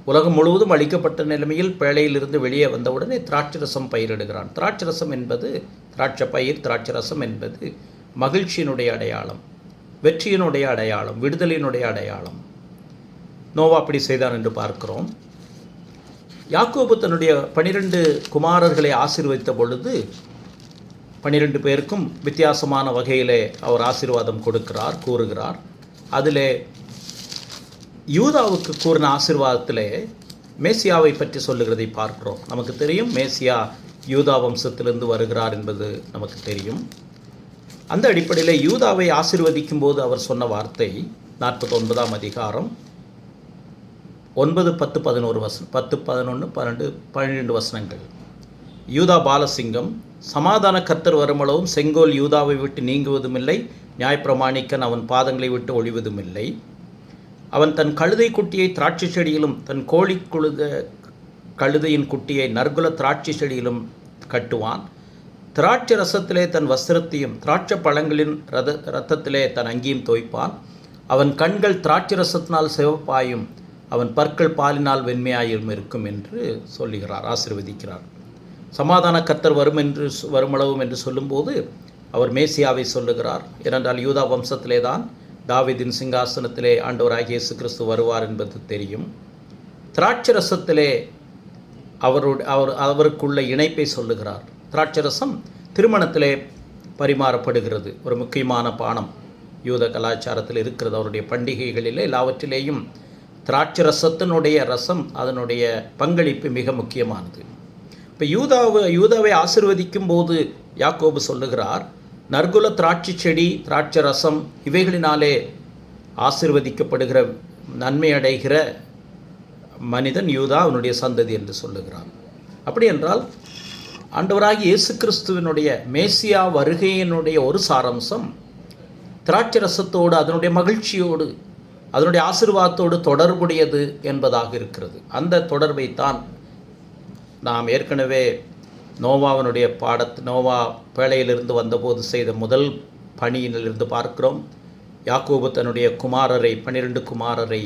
உலகம் முழுவதும் அழிக்கப்பட்ட நிலைமையில் பேழையிலிருந்து வெளியே வந்தவுடனே திராட்சரசம் பயிரிடுகிறான். திராட்சரசம் என்பது, திராட்சை பயிர், திராட்சரசம் என்பது மகிழ்ச்சியினுடைய அடையாளம், வெற்றியினுடைய அடையாளம், விடுதலையினுடைய அடையாளம். நோவா அப்படி செய்தான் என்று பார்க்கிறோம். யாக்கோபு தன்னுடைய 12 குமாரர்களை ஆசீர்வதித்த பொழுது 12 பேருக்கும் வித்தியாசமான வகையிலே அவர் ஆசீர்வாதம் கூறுகிறார். அதிலே யூதாவுக்கு கூறின ஆசீர்வாதத்திலே மேசியாவை பற்றி சொல்லுகிறதை பார்க்கிறோம். நமக்கு தெரியும் மேசியா யூதா வம்சத்திலிருந்து வருகிறார் என்பது நமக்கு தெரியும். அந்த அடிப்படையில் யூதாவை ஆசீர்வதிக்கும் போது அவர் சொன்ன வார்த்தை 49ஆம் அதிகாரம் 9, 10, 11 வசனம், 10, 11, 12, 12 வசனங்கள். யூதா பாலசிங்கம், சமாதான கர்த்தர் வருமளவும் செங்கோல் யூதாவை விட்டு நீங்குவதுமில்லை, நியாயப்பிரமாணிக்கன் அவன் பாதங்களை விட்டு ஒழிவதுமில்லை. அவன் தன் கழுதை குட்டியை திராட்சை செடியிலும் தன் கோழி கழுதையின் குட்டியை நற்குல திராட்சை செடியிலும் கட்டுவான். திராட்சை ரசத்திலே தன் வஸ்திரத்தையும் திராட்சை பழங்களின் இரத்தத்திலே தன் அங்கியும் தோய்ப்பான். அவன் கண்கள் திராட்சை ரசத்தினால் சிவப்பாயும் அவன் பற்கள் பாலினால் வெண்மையாயும் இருக்கும் என்று சொல்லுகிறார், ஆசீர்வதிக்கிறார். சமாதான கர்த்தர் வருமளவும் என்று சொல்லும்போது அவர் மேசியாவை சொல்லுகிறார். ஏனென்றால் யூதா வம்சத்திலே தான் தாவீதின் சிங்காசனத்திலே ஆண்டவராகிய இயேசு கிறிஸ்து வருவார் என்பது தெரியும். திராட்சரசத்திலே அவருக்குள்ள இணைப்பை சொல்லுகிறார். திராட்சரசம் திருமணத்திலே பரிமாறப்படுகிறது, ஒரு முக்கியமான பானம் யூத கலாச்சாரத்தில் இருக்கிறது. அவருடைய பண்டிகைகளிலே எல்லாவற்றிலேயும் திராட்சரசத்தினுடைய ரசம், அதனுடைய பங்களிப்பு மிக முக்கியமானது. இப்போ யூதாவை ஆசீர்வதிக்கும் போது யாக்கோபு சொல்லுகிறார், நற்குல திராட்சை செடி திராட்சை ரசம் இவைகளினாலே ஆசீர்வதிக்கப்படுகிற நன்மை அடைகிற மனிதன் யூதா, அவனுடைய சந்ததி என்று சொல்லுகிறான். அப்படி என்றால் ஆண்டவராகிய இயேசு கிறிஸ்துவினுடைய மேசியா வருகையினுடைய ஒரு சாரம்சம் திராட்சை ரசத்தோடு, அதனுடைய மகிழ்ச்சியோடு, அதனுடைய ஆசீர்வாதத்தோடு தொடர்புடையது என்பதாக இருக்கிறது. அந்த தொடர்பைத்தான் நாம் ஏற்கனவே நோவாவினுடைய நோவா பேழையிலிருந்து வந்தபோது செய்த முதல் பணியிலிருந்து பார்க்கிறோம். யாக்கோபு தன்னுடைய 12 குமாரரை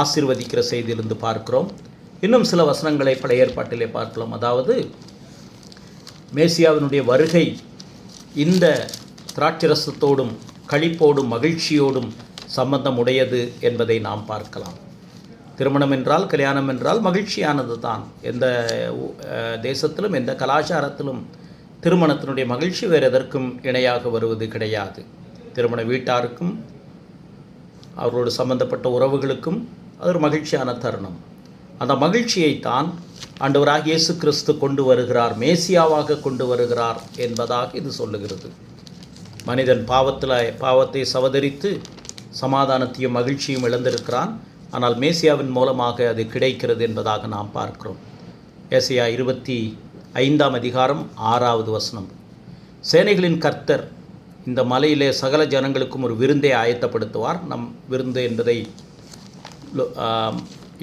ஆசீர்வதிக்கிற செய்தியிலிருந்து பார்க்கிறோம். இன்னும் சில வசனங்களை பழைய ஏற்பாட்டிலே பார்க்கலாம். அதாவது மேசியாவினுடைய வருகை இந்த திராட்சரசத்தோடும் களிப்போடும் மகிழ்ச்சியோடும் சம்பந்தம் உடையது என்பதை நாம் பார்க்கலாம். திருமணம் என்றால், கல்யாணம் என்றால் மகிழ்ச்சியானது தான். எந்த தேசத்திலும் எந்த கலாச்சாரத்திலும் திருமணத்தினுடைய மகிழ்ச்சி வேறு எதற்கும் இணையாக வருவது கிடையாது. திருமண வீட்டாருக்கும் அவர்களோடு சம்பந்தப்பட்ட உறவுகளுக்கும் அது ஒரு மகிழ்ச்சியான தருணம். அந்த மகிழ்ச்சியைத்தான் ஆண்டவராகிய இயேசு கிறிஸ்து கொண்டு வருகிறார், மேசியாவாக கொண்டு வருகிறார் என்பதாக இது சொல்லுகிறது. மனிதன் பாவத்தை சவதரித்து சமாதானத்தையும் மகிழ்ச்சியும் இழந்திருக்கிறான். ஆனால் மேசியாவின் மூலமாக அது கிடைக்கிறது என்பதாக நாம் பார்க்கிறோம். ஏசாயா 25ஆம் அதிகாரம் 6வது வசனம். சேனைகளின் கர்த்தர் இந்த மலையிலே சகல ஜனங்களுக்கும் ஒரு விருந்தை ஆயத்தப்படுத்துவார். நம் விருந்து என்பதை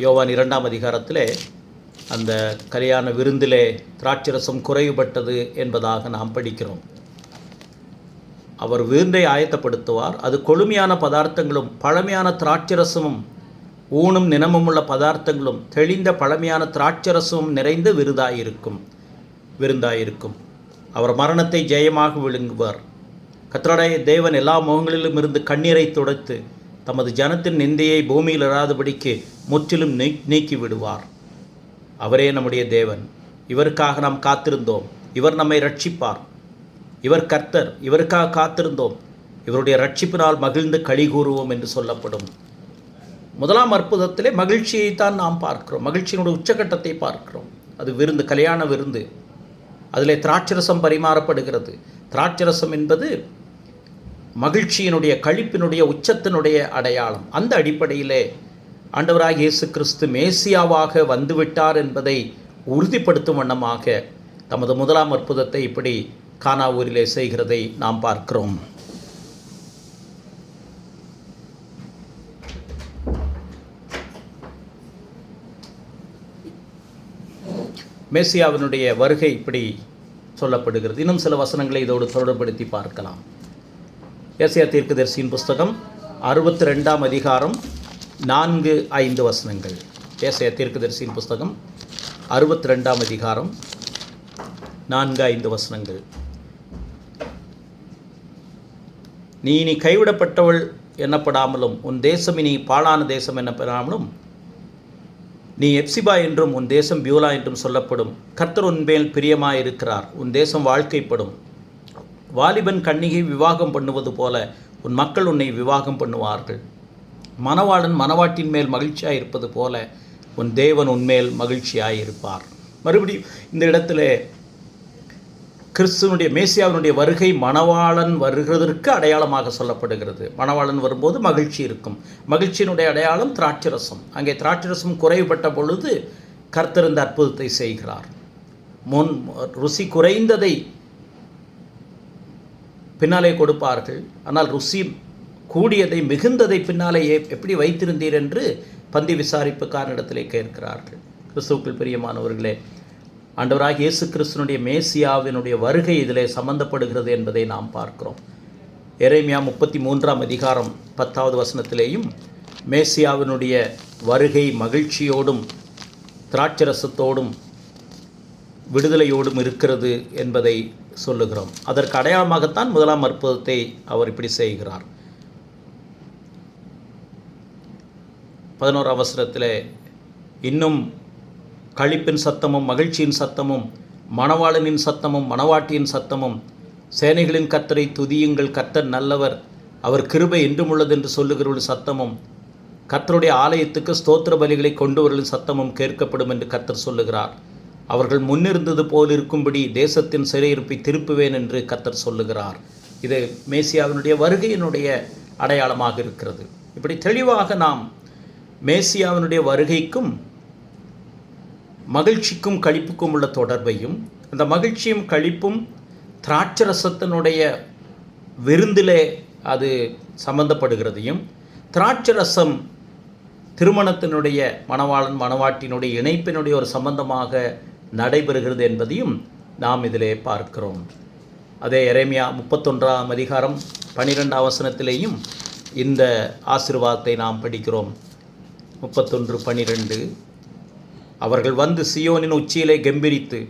யோவான் 2ஆம் அதிகாரத்திலே அந்த கல்யாண விருந்திலே திராட்சரசம் குறைவுபட்டது என்பதாக நாம் படிக்கிறோம். அவர் விருந்தை ஆயத்தப்படுத்துவார். அது கொழுமையான பதார்த்தங்களும் பழமையான திராட்சரசமும் ஊனும் நினமும் உள்ள பதார்த்தங்களும் தெளிந்த பழமையான திராட்சரசமும் நிறைந்த விருந்தாயிருக்கும். அவர் மரணத்தை ஜெயமாக விழுங்குவார். கர்த்தருடைய தேவன் எல்லா முகங்களிலும் இருந்து கண்ணீரை துடைத்து தமது ஜனத்தின் நிந்தையை பூமியில் இராதபடிக்கு முற்றிலும் நீக்கி விடுவார். அவரே நம்முடைய தேவன். இவருக்காக நாம் காத்திருந்தோம். இவர் நம்மை ரட்சிப்பார். இவர் கர்த்தர். இவருக்காக காத்திருந்தோம். இவருடைய ரட்சிப்பினால் மகிழ்ந்து களி கூறுவோம் என்று சொல்லப்படும். முதலாம் அற்புதத்திலே மகிழ்ச்சியைத்தான் நாம் பார்க்கிறோம். மகிழ்ச்சியினுடைய உச்சகட்டத்தை பார்க்கிறோம். அது விருந்து, கல்யாண விருந்து. அதிலே திராட்சரசம் பரிமாறப்படுகிறது. திராட்சரசம் என்பது மகிழ்ச்சியினுடைய, களிப்பினுடைய, உச்சத்தினுடைய அடையாளம். அந்த அடிப்படையிலே ஆண்டவராகிய இயேசு கிறிஸ்து மேசியாவாக வந்துவிட்டார் என்பதை உறுதிப்படுத்தும் வண்ணமாக தமது முதலாம் அற்புதத்தை இப்படி கானா ஊரிலே செய்கிறதை நாம் பார்க்கிறோம். மேசியாவினுடைய வருகை இப்படி சொல்லப்படுகிறது. இன்னும் சில வசனங்களை இதோடு தொடர்படுத்தி பார்க்கலாம். ஏசாயா தீர்க்கதரிசியின் புஸ்தகம் 62ஆம் அதிகாரம் 4-5 வசனங்கள். ஏசாயா தீர்க்கதரிசியின் புஸ்தகம் 62ஆம் அதிகாரம் 4-5 வசனங்கள். நீ இனி கைவிடப்பட்டவள் எண்ணப்படாமலும் உன் தேசம் இனி பாழான தேசம் எண்ணப்படாமலும் நீ எப்சிபா என்றும் உன் தேசம் பியூலா என்றும் சொல்லப்படும். கர்த்தர் உன்மேல் பிரியமாயிருக்கிறார். உன் தேசம் வாழ்க்கைப்படும். வாலிபன் கன்னிகை விவாகம் பண்ணுவது போல உன் மக்கள் உன்னை விவாகம் பண்ணுவார்கள். மணவாளன் மணவாட்டின் மேல் மகிழ்ச்சியாக இருப்பது போல உன் தேவன் உன்மேல் மகிழ்ச்சியாயிருப்பார். மறுபடியும் இந்த இடத்துல கிறிஸ்துவனுடைய மேசியாவினுடைய வருகை மணவாளன் வருகிறதற்கு அடையாளமாக சொல்லப்படுகிறது. மணவாளன் வரும்போது மகிழ்ச்சி இருக்கும். மகிழ்ச்சியினுடைய அடையாளம் திராட்சரசம். அங்கே திராட்சரசம் குறைவுபட்ட பொழுது கர்த்தர் இந்த அற்புதத்தை செய்கிறார். முன் ருசி குறைந்ததை பின்னாலே கொடுப்பார்கள், ஆனால் ருசி கூடியதை மிகுந்ததை பின்னாலே எப்படி வைத்திருந்தீர் என்று பந்தி விசாரிப்புக்காரனிடத்திலே கேட்கிறார்கள். கிறிஸ்துவுக்குள் பிரியமானவர்களே, ஆண்டவராகிய இயேசு கிறிஸ்துனுடைய மேசியாவினுடைய வருகை இதிலே சம்பந்தப்படுகிறது என்பதை நாம் பார்க்கிறோம். எரேமியா 33ஆம் அதிகாரம் 10வது வசனத்திலேயும் மேசியாவினுடைய வருகை மகிழ்ச்சியோடும் திராட்சரசத்தோடும் விடுதலையோடும் இருக்கிறது என்பதை சொல்லுகிறோம். அதற்கு அடையாளமாகத்தான் முதலாம் அற்புதத்தை அவர் இப்படி செய்கிறார். 11ஆம் வசனத்தில் இன்னும் களிப்பின் சத்தமும் மகிழ்ச்சியின் சத்தமும் மணவாளனின் சத்தமும் மணவாட்டியின் சத்தமும் சேனைகளின் கர்த்தரை துதியுங்கள், கர்த்தர் நல்லவர், அவர் கிருபை என்றும் உள்ளது என்று சொல்லுகிறவர்கள் சத்தமும் கர்த்தருடைய ஆலயத்துக்கு ஸ்தோத்திர பலிகளை கொண்டு வரலின் சத்தமும் கேட்கப்படும் என்று கர்த்தர் சொல்லுகிறார். அவர்கள் முன்னிருந்தது போல் இருக்கும்படி தேசத்தின் சிறையிருப்பை திருப்புவேன் என்று கர்த்தர் சொல்லுகிறார். இது மேசியாவினுடைய வருகையினுடைய அடையாளமாக இருக்கிறது. இப்படி தெளிவாக நாம் மேசியாவினுடைய வருகைக்கும் மகிழ்ச்சிக்கும் களிப்புக்கும் உள்ள தொடர்பையும், அந்த மகிழ்ச்சியும் களிப்பும் திராட்சரசத்தினுடைய விருந்திலே அது சம்பந்தப்படுகிறதையும், திராட்சரசம் திருமணத்தினுடைய மணவாளன் மணவாட்டினுடைய இணைப்பினுடைய ஒரு சம்பந்தமாக நடைபெறுகிறது என்பதையும் நாம் இதிலே பார்க்கிறோம். அதே எரேமியா 31ஆம் அதிகாரம் 12ஆம் வசனத்திலேயும் இந்த ஆசீர்வாதத்தை நாம் படிக்கிறோம். 31:12 அவர்கள் வந்து சியோனின் உச்சியிலே கெம்பீரித்து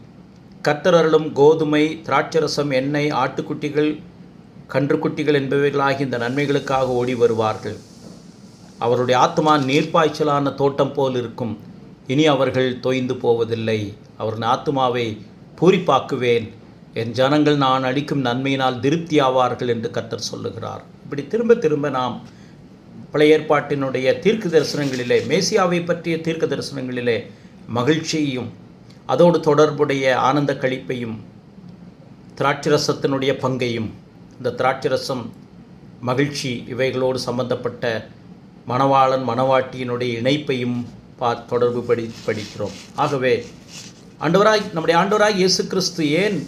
கர்த்தர் அருளும் கோதுமை, திராட்சரசம், எண்ணெய், ஆட்டுக்குட்டிகள், கன்றுக்குட்டிகள் என்பவைகளாகி இந்த நன்மைகளுக்காக ஓடி வருவார்கள். அவருடைய ஆத்மா நீர்ப்பாய்ச்சலான தோட்டம் போல் இருக்கும். இனி அவர்கள் தோய்ந்து போவதில்லை. அவரின் ஆத்மாவை பூரிப்பாக்குவேன். என் ஜனங்கள் நான் அளிக்கும் நன்மையினால் திருப்தி ஆவார்கள் என்று கர்த்தர் சொல்லுகிறார். இப்படி திரும்ப திரும்ப நாம் பழைய ஏற்பாட்டினுடைய தீர்க்க தரிசனங்களிலே, மேசியாவை பற்றிய தீர்க்க தரிசனங்களிலே மகிழ்ச்சியையும் அதோடு தொடர்புடைய ஆனந்த களிப்பையும் திராட்சரசத்தினுடைய பங்கையும், இந்த திராட்சரசம் மகிழ்ச்சி இவைகளோடு சம்பந்தப்பட்ட மணவாளன் மணவாட்டியினுடைய இணைப்பையும் தொடர்பு படிக்கிறோம். ஆகவே நம்முடைய ஆண்டவராய் இயேசு கிறிஸ்து ஏன்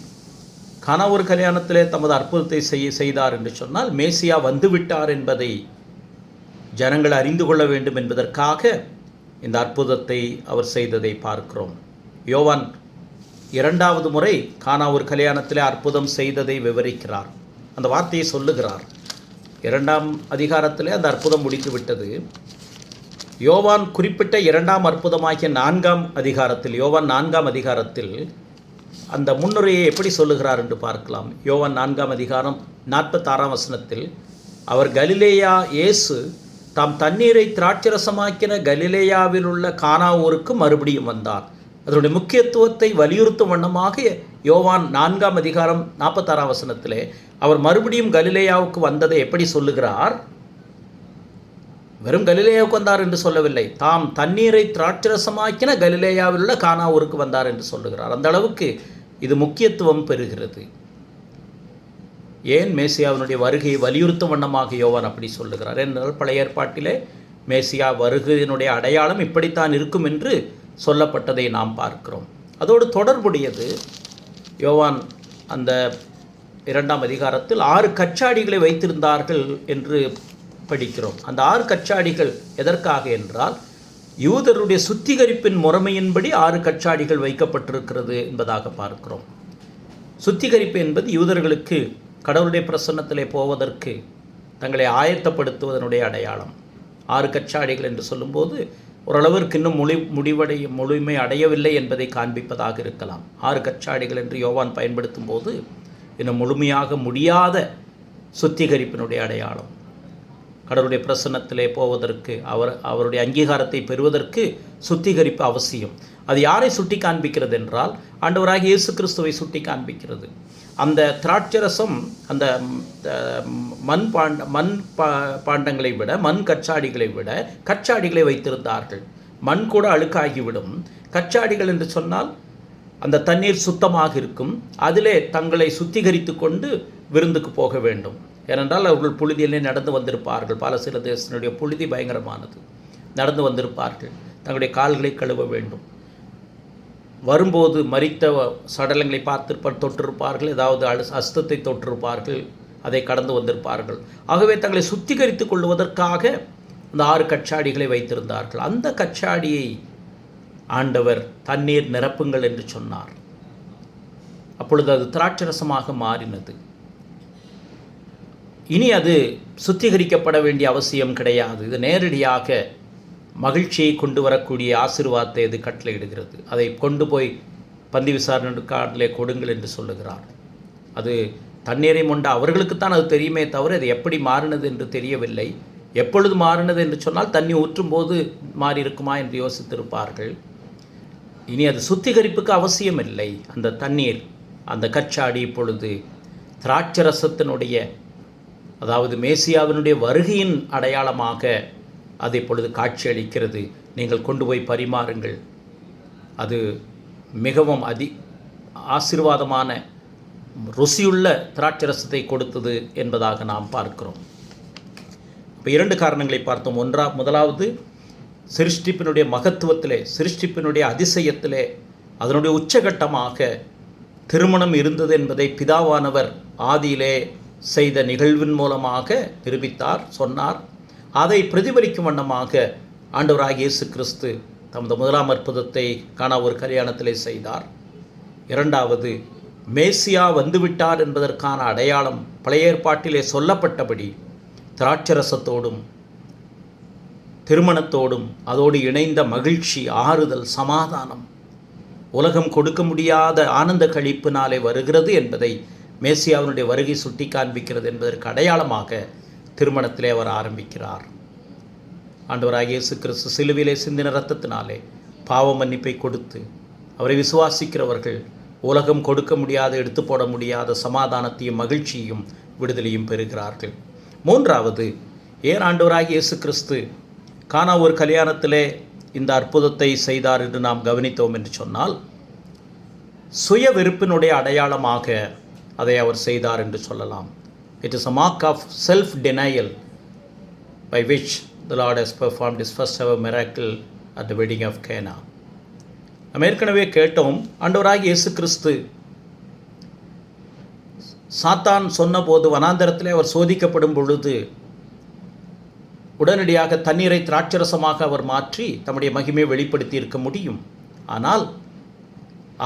கானா ஒரு கல்யாணத்திலே தமது அற்புதத்தை செய்தார் என்று சொன்னால், மேசியா வந்துவிட்டார் என்பதை ஜனங்கள் அறிந்து கொள்ள வேண்டும் என்பதற்காக இந்த அற்புதத்தை அவர் செய்ததை பார்க்கிறோம். யோவான் 2வது முறை கானா ஒரு கல்யாணத்திலே அற்புதம் செய்ததை விவரிக்கிறார். அந்த வார்த்தையை சொல்லுகிறார். 2ஆம் அதிகாரத்திலே அந்த அற்புதம் முடித்து விட்டது. யோவான் குறிப்பிட்ட 2ஆம் அற்புதமாகிய 4ஆம் அதிகாரத்தில், யோவான் 4ஆம் அதிகாரத்தில் அந்த முன்னுரையை எப்படி சொல்லுகிறார் என்று பார்க்கலாம். யோவான் 4ஆம் அதிகாரம் 46ஆம் வசனத்தில், அவர் கலிலேயா இயேசு தாம் தண்ணீரை திராட்சரசமாக்கின கலிலேயாவில் உள்ள கானா ஊருக்கு மறுபடியும் வந்தார். அதனுடைய முக்கியத்துவத்தை வலியுறுத்தும் வண்ணமாக யோவான் 4ஆம் அதிகாரம் 46ஆம் வசனத்திலே அவர் மறுபடியும் கலிலேயாவுக்கு வந்ததை எப்படி சொல்லுகிறார்? வெறும் கலிலேயாவுக்கு வந்தார் என்று சொல்லவில்லை, தாம் தண்ணீரை திராட்சரசமாக்கின கலிலேயாவில் உள்ள கானா ஊருக்கு வந்தார் என்று சொல்லுகிறார். அந்த அளவுக்கு இது முக்கியத்துவம் பெறுகிறது. ஏன் மேசியாவினுடைய வருகையை வலியுறுத்தும் வண்ணமாக யோவான் அப்படி சொல்லுகிறார் என்றால், பழைய ஏற்பாட்டிலே மேசியா வருகையினுடைய அடையாளம் இப்படித்தான் இருக்கும் என்று சொல்லப்பட்டதை நாம் பார்க்கிறோம். அதோடு தொடர்புடையது யோவான் அந்த 2ஆம் அதிகாரத்தில் 6 கச்சாடிகளை வைத்திருந்தார்கள் என்று படிக்கிறோம். அந்த 6 கச்சாடிகள் எதற்காக என்றால், யூதருடைய சுத்திகரிப்பின் முறைமையின்படி 6 கச்சாடிகள் வைக்கப்பட்டிருக்கிறது என்பதாக பார்க்கிறோம். சுத்திகரிப்பு என்பது யூதர்களுக்கு கடவுளுடைய பிரசன்னத்திலே போவதற்கு தங்களை ஆயத்தப்படுத்துவதனுடைய அடையாளம். 6 கச்சாடிகள் என்று சொல்லும்போது ஓரளவிற்கு இன்னும் முழுமை அடையவில்லை என்பதை காண்பிப்பதாக இருக்கலாம். 6 கச்சாடிகள் என்று யோவான் பயன்படுத்தும் போது இன்னும் முழுமையாக முடியாத சுத்திகரிப்பினுடைய அடையாளம். கடவுளுடைய பிரசன்னத்திலே போவதற்கு, அவருடைய அங்கீகாரத்தை பெறுவதற்கு சுத்திகரிப்பு அவசியம். அது யாரை சுட்டி காண்பிக்கிறது என்றால், ஆண்டவராகிய இயேசு கிறிஸ்துவை சுட்டி காண்பிக்கிறது. அந்த திராட்சரசம் அந்த மண் பாண்டங்களை விட, மண் கச்சாடிகளை விட கச்சாடிகளை வைத்திருந்தார்கள். மண் கூட அழுக்காகிவிடும். கச்சாடிகள் என்று சொன்னால் அந்த தண்ணீர் சுத்தமாக இருக்கும். அதிலே தங்களை சுத்திகரித்து கொண்டு விருந்துக்கு போக வேண்டும். ஏனென்றால் அவர்கள் புழுதியிலே நடந்து வந்திருப்பார்கள். பாலஸ்தீன தேசத்தினுடைய புழுதி பயங்கரமானது. நடந்து வந்திருப்பார்கள். தங்களுடைய கால்களை கழுவ வேண்டும். வரும்போது மரித்த சடலங்களை தொட்டிருப்பார்கள். ஏதாவது அஸ்தத்தை தொட்டிருப்பார்கள். அதை கடந்து வந்திருப்பார்கள். ஆகவே தங்களை சுத்திகரித்து கொள்வதற்காக அந்த 6 கச்சாடிகளை வைத்திருந்தார்கள். அந்த கச்சாடியை ஆண்டவர் தண்ணீர் நிரப்புங்கள் என்று சொன்னார். அப்பொழுது அது திராட்சரசமாக மாறினது. இனி அது சுத்திகரிக்கப்பட வேண்டிய அவசியம் கிடையாது. இது நேரடியாக மகிழ்ச்சியை கொண்டு வரக்கூடிய ஆசீர்வாதத்தை இது கட்டளையிடுகிறது. அதை கொண்டு போய் பந்தி விசாரணைக்காட்டிலே கொடுங்கள் என்று சொல்லுகிறார். அது தண்ணீரை மொண்ட அவர்களுக்குத்தான் அது தெரியுமே தவிர அது எப்படி மாறினது என்று தெரியவில்லை. எப்பொழுது மாறினது என்று சொன்னால் தண்ணி ஊற்றும் போது மாறி இருக்குமா என்று யோசித்திருப்பார்கள். இனி அது சுத்திகரிப்புக்கு அவசியம் இல்லை. அந்த தண்ணீர், அந்த கச்சாடி இப்பொழுது திராட்சரசத்தினுடைய, அதாவது மேசியாவினுடைய வருகையின் அடையாளமாக அது இப்பொழுது காட்சியளிக்கிறது. நீங்கள் கொண்டு போய் பரிமாறுங்கள். அது மிகவும் ஆசீர்வாதமான ருசியுள்ள திராட்சரசத்தை கொடுத்தது என்பதாக நாம் பார்க்கிறோம். இப்போ 2 காரணங்களை பார்த்தோம். முதலாவது சிருஷ்டிப்பினுடைய மகத்துவத்திலே, சிருஷ்டிப்பினுடைய அதிசயத்திலே அதனுடைய உச்சகட்டமாக திருமணம் இருந்தது என்பதை பிதாவானவர் ஆதியிலே செய்த நிகழ்வின் மூலமாக நிரூபித்தார், சொன்னார். அதை பிரதிபலிக்கும் வண்ணமாக ஆண்டவராகிய இயேசு கிறிஸ்து தமது முதலாம் அற்புதத்தை கானா ஒரு கல்யாணத்திலே செய்தார். 2வது மேசியா வந்துவிட்டார் என்பதற்கான அடையாளம் பழைய ஏற்பாட்டிலே சொல்லப்பட்டபடி திராட்சரசத்தோடும் திருமணத்தோடும் அதோடு இணைந்த மகிழ்ச்சி, ஆறுதல், சமாதானம், உலகம் கொடுக்க முடியாத ஆனந்த களிப்பினாலே வருகிறது என்பதை மேசியாவினுடைய வருகை சுட்டி காண்பிக்கிறது என்பதற்கு அடையாளமாக திருமணத்திலே அவர் ஆரம்பிக்கிறார். ஆண்டவராகிய இயேசு கிறிஸ்து சிலுவிலே சிந்தின இரத்தத்தினாலே பாவ மன்னிப்பை கொடுத்து அவரை விசுவாசிக்கிறவர்கள் உலகம் கொடுக்க முடியாத, எடுத்து போட முடியாத சமாதானத்தையும் மகிழ்ச்சியையும் விடுதலையும் பெறுகிறார்கள். 3வது, ஏன் ஆண்டவராகிய இயேசு கிறிஸ்து கானா ஒரு கல்யாணத்திலே இந்த அற்புதத்தை செய்தார் என்று நாம் கவனித்தோம் என்று சொன்னால், சுய வெறுப்பினுடைய அடையாளமாக அதை அவர் செய்தார் என்று சொல்லலாம். It is a mark of self-denial by which the Lord has performed his first ever miracle at the wedding of Cana. நம்ம ஏற்கனவே கேட்டோம், ஆண்டவராகிய இயேசு கிறிஸ்து சாத்தான் சொன்னபோது வனாந்தரத்திலே அவர் சோதிக்கப்படும் பொழுது உடனடியாக தண்ணீரை திராட்சரசமாக அவர் மாற்றி தம்முடைய மகிமையை வெளிப்படுத்தி இருக்க முடியும். ஆனால்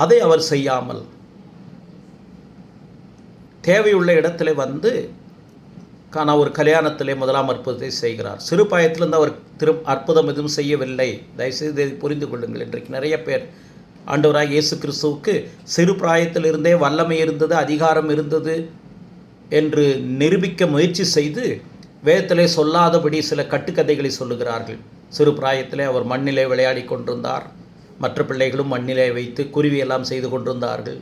அதை அவர் செய்யாமல் தேவையுள்ள இடத்துல வந்து கானா ஒரு கல்யாணத்திலே முதலாம் அற்புதத்தை செய்கிறார். சிறு பாயத்திலிருந்து அவர் அற்புதம் எதுவும் செய்யவில்லை. தயவுசெய்து இதை புரிந்து கொள்ளுங்கள். இன்றைக்கு நிறைய பேர் ஆண்டவராகிய இயேசு கிறிஸ்துவுக்கு சிறு பிராயத்திலிருந்தே வல்லமை இருந்தது, அதிகாரம் இருந்தது என்று நிரூபிக்க முயற்சி செய்து வேதத்திலே சொல்லாதபடி சில கட்டுக்கதைகளை சொல்லுகிறார்கள். சிறு பிராயத்திலே அவர் மண்ணிலே விளையாடி கொண்டிருந்தார். மற்ற பிள்ளைகளும் மண்ணிலே வைத்து குருவியெல்லாம் செய்து கொண்டிருந்தார்கள்.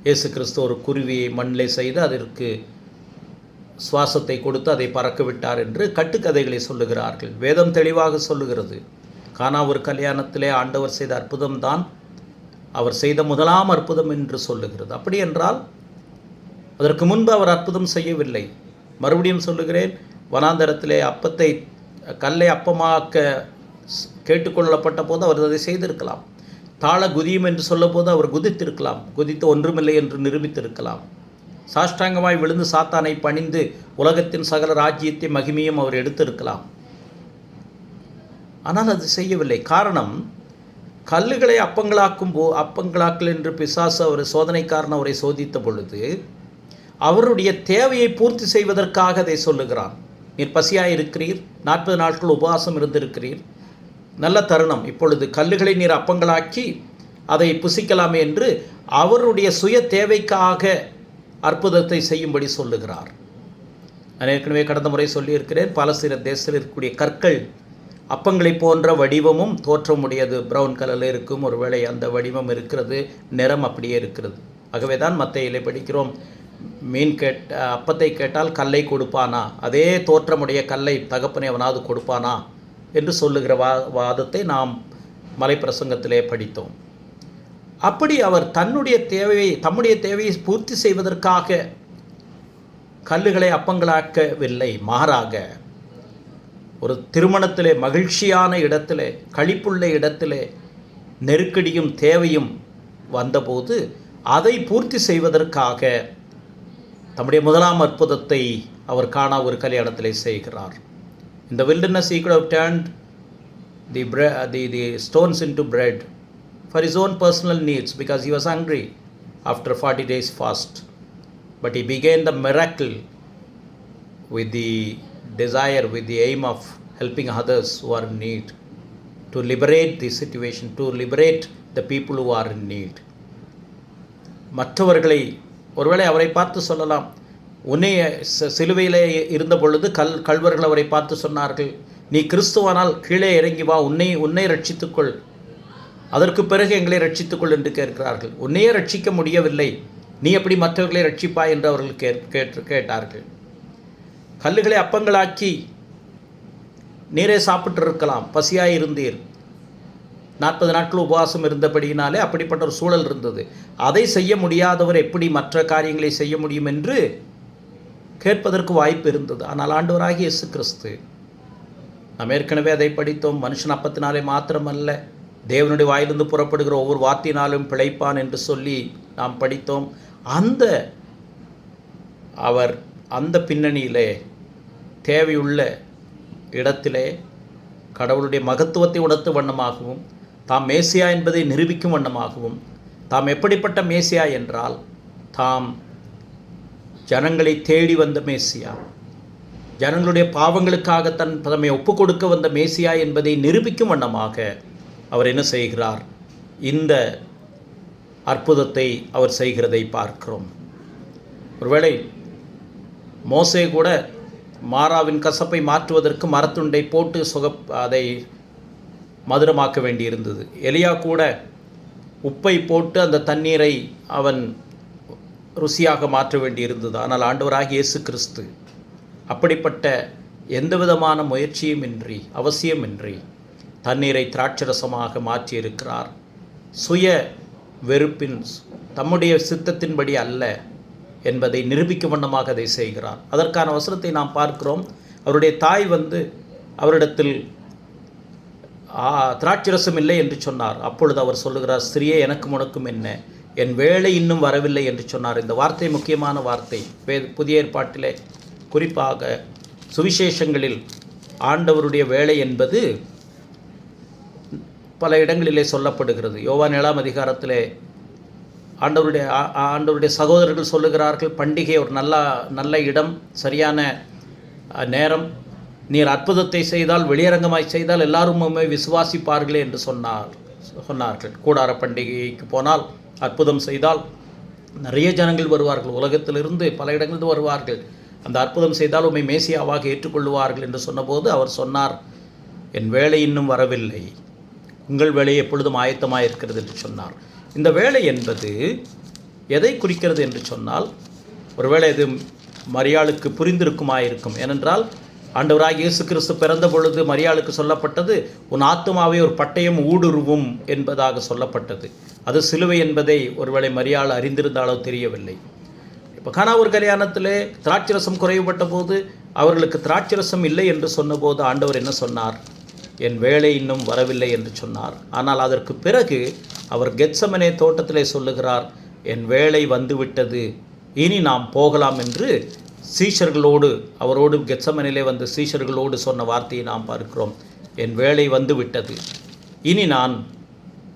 இயேசு கிறிஸ்து ஒரு குருவியை மண்ணிலே செய்து அதற்கு சுவாசத்தை கொடுத்து அதை பறக்க விட்டார் என்று கட்டுக்கதைகளை சொல்லுகிறார்கள். வேதம் தெளிவாக சொல்லுகிறது, கானா ஒரு கல்யாணத்திலே ஆண்டவர் செய்த அற்புதம்தான் அவர் செய்த முதலாம் அற்புதம் என்று சொல்லுகிறது. அப்படி என்றால் அதற்கு முன்பு அவர் அற்புதம் செய்யவில்லை. மறுபடியும் சொல்லுகிறேன், வனாந்தரத்திலே கல்லை அப்பமாக்க கேட்டுக்கொள்ளப்பட்ட போது அவர் அதை செய்திருக்கலாம். தாழ குதியும் என்று சொல்ல போது அவர் குதித்திருக்கலாம். குதித்து ஒன்றுமில்லை என்று நிரூபித்திருக்கலாம். சாஷ்டாங்கமாய் விழுந்து சாத்தானை பணிந்து உலகத்தின் சகல ராஜ்யத்தை மகிமையும் அவர் எடுத்திருக்கலாம். ஆனால் அது செய்யவில்லை. காரணம், கல்லுகளை அப்பங்களாக்கல் என்று பிசாசு அவர் சோதனைக்காரன் அவரை சோதித்த பொழுது அவருடைய தேவையை பூர்த்தி செய்வதற்காக அதை சொல்லுகிறான். நீர் பசியாக இருக்கிறீர், 40 நாட்கள் உபவாசம் இருந்திருக்கிறீர், நல்ல தருணம், இப்பொழுது கல்லுகளை நீர் அப்பங்களாக்கி அதை புசிக்கலாமே என்று அவருடைய சுய தேவைக்காக அற்புதத்தை செய்யும்படி சொல்லுகிறார். நான் ஏற்கனவே கடந்த முறை சொல்லியிருக்கிறேன், பாலஸ்தீன தேசத்தில் இருக்கக்கூடிய கற்கள் அப்பங்களை போன்ற வடிவமும் தோற்றமுடையது. ப்ரௌன் கலரில் இருக்கும், ஒருவேளை அந்த வடிவம் இருக்கிறது, நிறம் அப்படியே இருக்கிறது. ஆகவே தான் மத்தேயிலே படிக்கிறோம், அப்பத்தை கேட்டால் கல்லை கொடுப்பானா, அதே தோற்றமுடைய கல்லை தகப்பனை அவனாவது கொடுப்பானா என்று சொல்லுகிற வாதத்தை நாம் மலைப்பிரசங்கத்திலே படித்தோம். அப்படி அவர் தம்முடைய தேவையை பூர்த்தி செய்வதற்காக கல்லுகளை அப்பங்களாக்கவில்லை. மாறாக ஒரு திருமணத்திலே, மகிழ்ச்சியான இடத்திலே, களிப்புள்ள இடத்திலே நெருக்கடியும் தேவையும் வந்தபோது அதை பூர்த்தி செய்வதற்காக தம்முடைய முதலாம் அற்புதத்தை அவர் காணா ஒரு கல்யாணத்திலே செய்கிறார். In the wilderness he could have turned the stones into bread for his own personal needs because he was hungry after 40 days fast. But he began the miracle with the desire, with the aim of helping others who are in need, to liberate the situation, to liberate the people who are in need. மற்றவர்களை ஒருவேளை அவரை பார்த்து சொல்லலாம், உன்னை சிலுவையிலே இருந்த பொழுது கள்வர்கள் அவரை பார்த்து சொன்னார்கள், நீ கிறிஸ்துவானால் கீழே இறங்கி வா, உன்னை ரட்சித்துக்கொள், அதற்கு பிறகு எங்களை ரட்சித்துக்கொள் என்று கேட்கிறார்கள். உன்னையே ரட்சிக்க முடியவில்லை, நீ எப்படி மற்றவர்களை ரட்சிப்பாய் என்று அவர்கள் கேட்டார்கள். கல்லுகளை அப்பங்களாக்கி நீரே சாப்பிட்டு இருக்கலாம், பசியாய் இருந்தீர், 40 நாட்கள் உபவாசம் இருந்தபடியினாலே அப்படிப்பட்ட ஒரு சூழல் இருந்தது. அதை செய்ய முடியாதவர் எப்படி மற்ற காரியங்களை செய்ய முடியும் என்று கேட்பதற்கு வாய்ப்பு இருந்தது. ஆனால் ஆண்டவராகிய இயேசு கிறிஸ்து, நாம் ஏற்கனவே அதை படித்தோம், மனுஷன் அப்பத்தினாலே மாத்திரமல்ல தேவனுடைய வாயிலிருந்து புறப்படுகிற ஒவ்வொரு வார்த்தையினாலும் பிழைப்பான் என்று சொல்லி நாம் படித்தோம். அவர் அந்த பின்னணியிலே தேவையுள்ள இடத்திலே கடவுளுடைய மகத்துவத்தை உணர்த்து வண்ணமாகவும், தாம் மேசியா என்பதை நிரூபிக்கும் வண்ணமாகவும், தாம் எப்படிப்பட்ட மேசியா என்றால் தாம் ஜனங்களை தேடி வந்த மேசியா, ஜனங்களுடைய பாவங்களுக்காக தம்மை ஒப்பு கொடுக்க வந்த மேசியா என்பதை நிரூபிக்கும் வண்ணமாக அவர் என்ன செய்கிறார்? இந்த அற்புதத்தை அவர் செய்கிறதை பார்க்கிறோம். ஒருவேளை மோசே கூட மாறாவின் கசப்பை மாற்றுவதற்கு மரத்துண்டை போட்டு அதை மதுரமாக்க வேண்டியிருந்தது. எலியா கூட உப்பை போட்டு அந்த தண்ணீரை அவன் ருசியாக மாற்ற வேண்டியிருந்தது. ஆனால் ஆண்டவராகிய இயேசு கிறிஸ்து அப்படிப்பட்ட எந்த விதமான முயற்சியும் இன்றி, அவசியமின்றி தண்ணீரை திராட்சரசமாக மாற்றியிருக்கிறார். சுய வெறுப்பின், தம்முடைய சித்தத்தின்படி அல்ல என்பதை நிரூபிக்கும் வண்ணமாக அதை செய்கிறார். அதற்கான வசனத்தை நாம் பார்க்கிறோம். அவருடைய தாய் அவரிடத்தில் திராட்சரசம் இல்லை என்று சொன்னார். அப்பொழுது அவர் சொல்லுகிறார், ஸ்திரியே எனக்கும் உனக்கும் என்ன, என் வேலை இன்னும் வரவில்லை என்று சொன்னார். இந்த வார்த்தை முக்கியமான வார்த்தை. புதிய ஏற்பாட்டிலே குறிப்பாக சுவிசேஷங்களில் ஆண்டவருடைய வேலை என்பது பல இடங்களிலே சொல்லப்படுகிறது. யோவான் 7ஆம் அதிகாரத்திலே ஆண்டவருடைய சகோதரர்கள் சொல்லுகிறார்கள், பண்டிகை ஒரு நல்ல இடம், சரியான நேரம், நீர் அற்புதத்தை செய்தால், வெளியரங்கமாய் செய்தால் எல்லாரும் விசுவாசிப்பார்களே என்று சொன்னார்கள். கூடார பண்டிகைக்கு போனால், அற்புதம் செய்தால் நிறைய ஜனங்கள் வருவார்கள், உலகத்திலிருந்து பல இடங்களிலிருந்து வருவார்கள், அந்த அற்புதம் செய்தால் உம்மை மேசியாவாக ஏற்றுக்கொள்வார்கள் என்று சொன்னபோது அவர் சொன்னார், என் வேலை இன்னும் வரவில்லை, உங்கள் வேலை எப்பொழுதும் ஆயத்தமாக இருக்கிறது என்று சொன்னார். இந்த வேலை என்பது எதை குறிக்கிறது என்று சொன்னால், ஒருவேளை இது மரியாளுக்கு புரிந்திருக்குமாயிருக்கும். ஏனென்றால் ஆண்டவராகிய இயேசு கிறிஸ்து பிறந்த பொழுது மரியாளுக்கு சொல்லப்பட்டது, உன் ஆத்துமாவை ஒரு பட்டயம் ஊடுருவும் என்பதாக சொல்லப்பட்டது. அது சிலுவை என்பதை ஒருவேளை மரியாள் அறிந்திருந்தாலோ தெரியவில்லை. இப்போ கானா ஒரு கல்யாணத்திலே திராட்சரசம் குறைவுபட்ட போது அவர்களுக்கு திராட்சரசம் இல்லை என்று சொன்னபோது ஆண்டவர் என்ன சொன்னார்? என் வேலை இன்னும் வரவில்லை என்று சொன்னார். ஆனால் அதற்கு பிறகு அவர் கெத்சமனே தோட்டத்திலே சொல்லுகிறார், என் வேலை வந்துவிட்டது, இனி நாம் போகலாம் என்று அவரோடு கெத்சமனிலே வந்த சீஷர்களோடு சொன்ன வார்த்தையை நாம் பார்க்கிறோம். என் வேலை வந்துவிட்டது, இனி நான்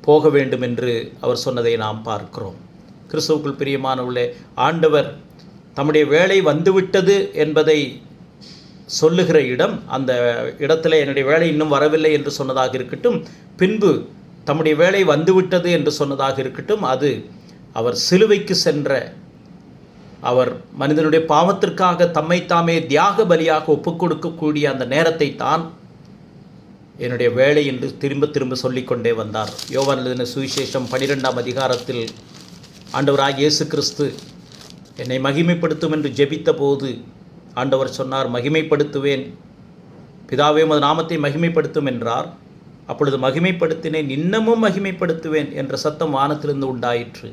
போக வேண்டும் என்று அவர் சொன்னதை நாம் பார்க்கிறோம். கிறிஸ்துவுக்குள் பிரியமானவர்களே, ஆண்டவர் தம்முடைய வேலை வந்துவிட்டது என்பதை சொல்லுகிற இடம், அந்த இடத்துல என்னுடைய வேலை இன்னும் வரவில்லை என்று சொன்னதாக இருக்கட்டும், பின்பு தம்முடைய வேலை வந்துவிட்டது என்று சொன்னதாக இருக்கட்டும், அது அவர் சிலுவைக்கு சென்ற, அவர் மனிதனுடைய பாவத்திற்காக தம்மைத்தாமே தியாக பலியாக ஒப்புக்கொடுக்கக்கூடிய அந்த நேரத்தை தான் என்னுடைய வேலை என்று திரும்ப திரும்ப சொல்லிக்கொண்டே வந்தார். யோவான் எழுதின சுவிசேஷம் 12ஆம் அதிகாரத்தில் ஆண்டவராகிய இயேசு கிறிஸ்து என்னை மகிமைப்படுத்தும் என்று ஜெபித்த போது ஆண்டவர் சொன்னார், மகிமைப்படுத்துவேன், பிதாவே உமது நாமத்தை மகிமைப்படுத்தும் என்றார். அப்பொழுது மகிமைப்படுத்தினேன், இன்னமும் மகிமைப்படுத்துவேன் என்ற சத்தம் வானத்திலிருந்து உண்டாயிற்று.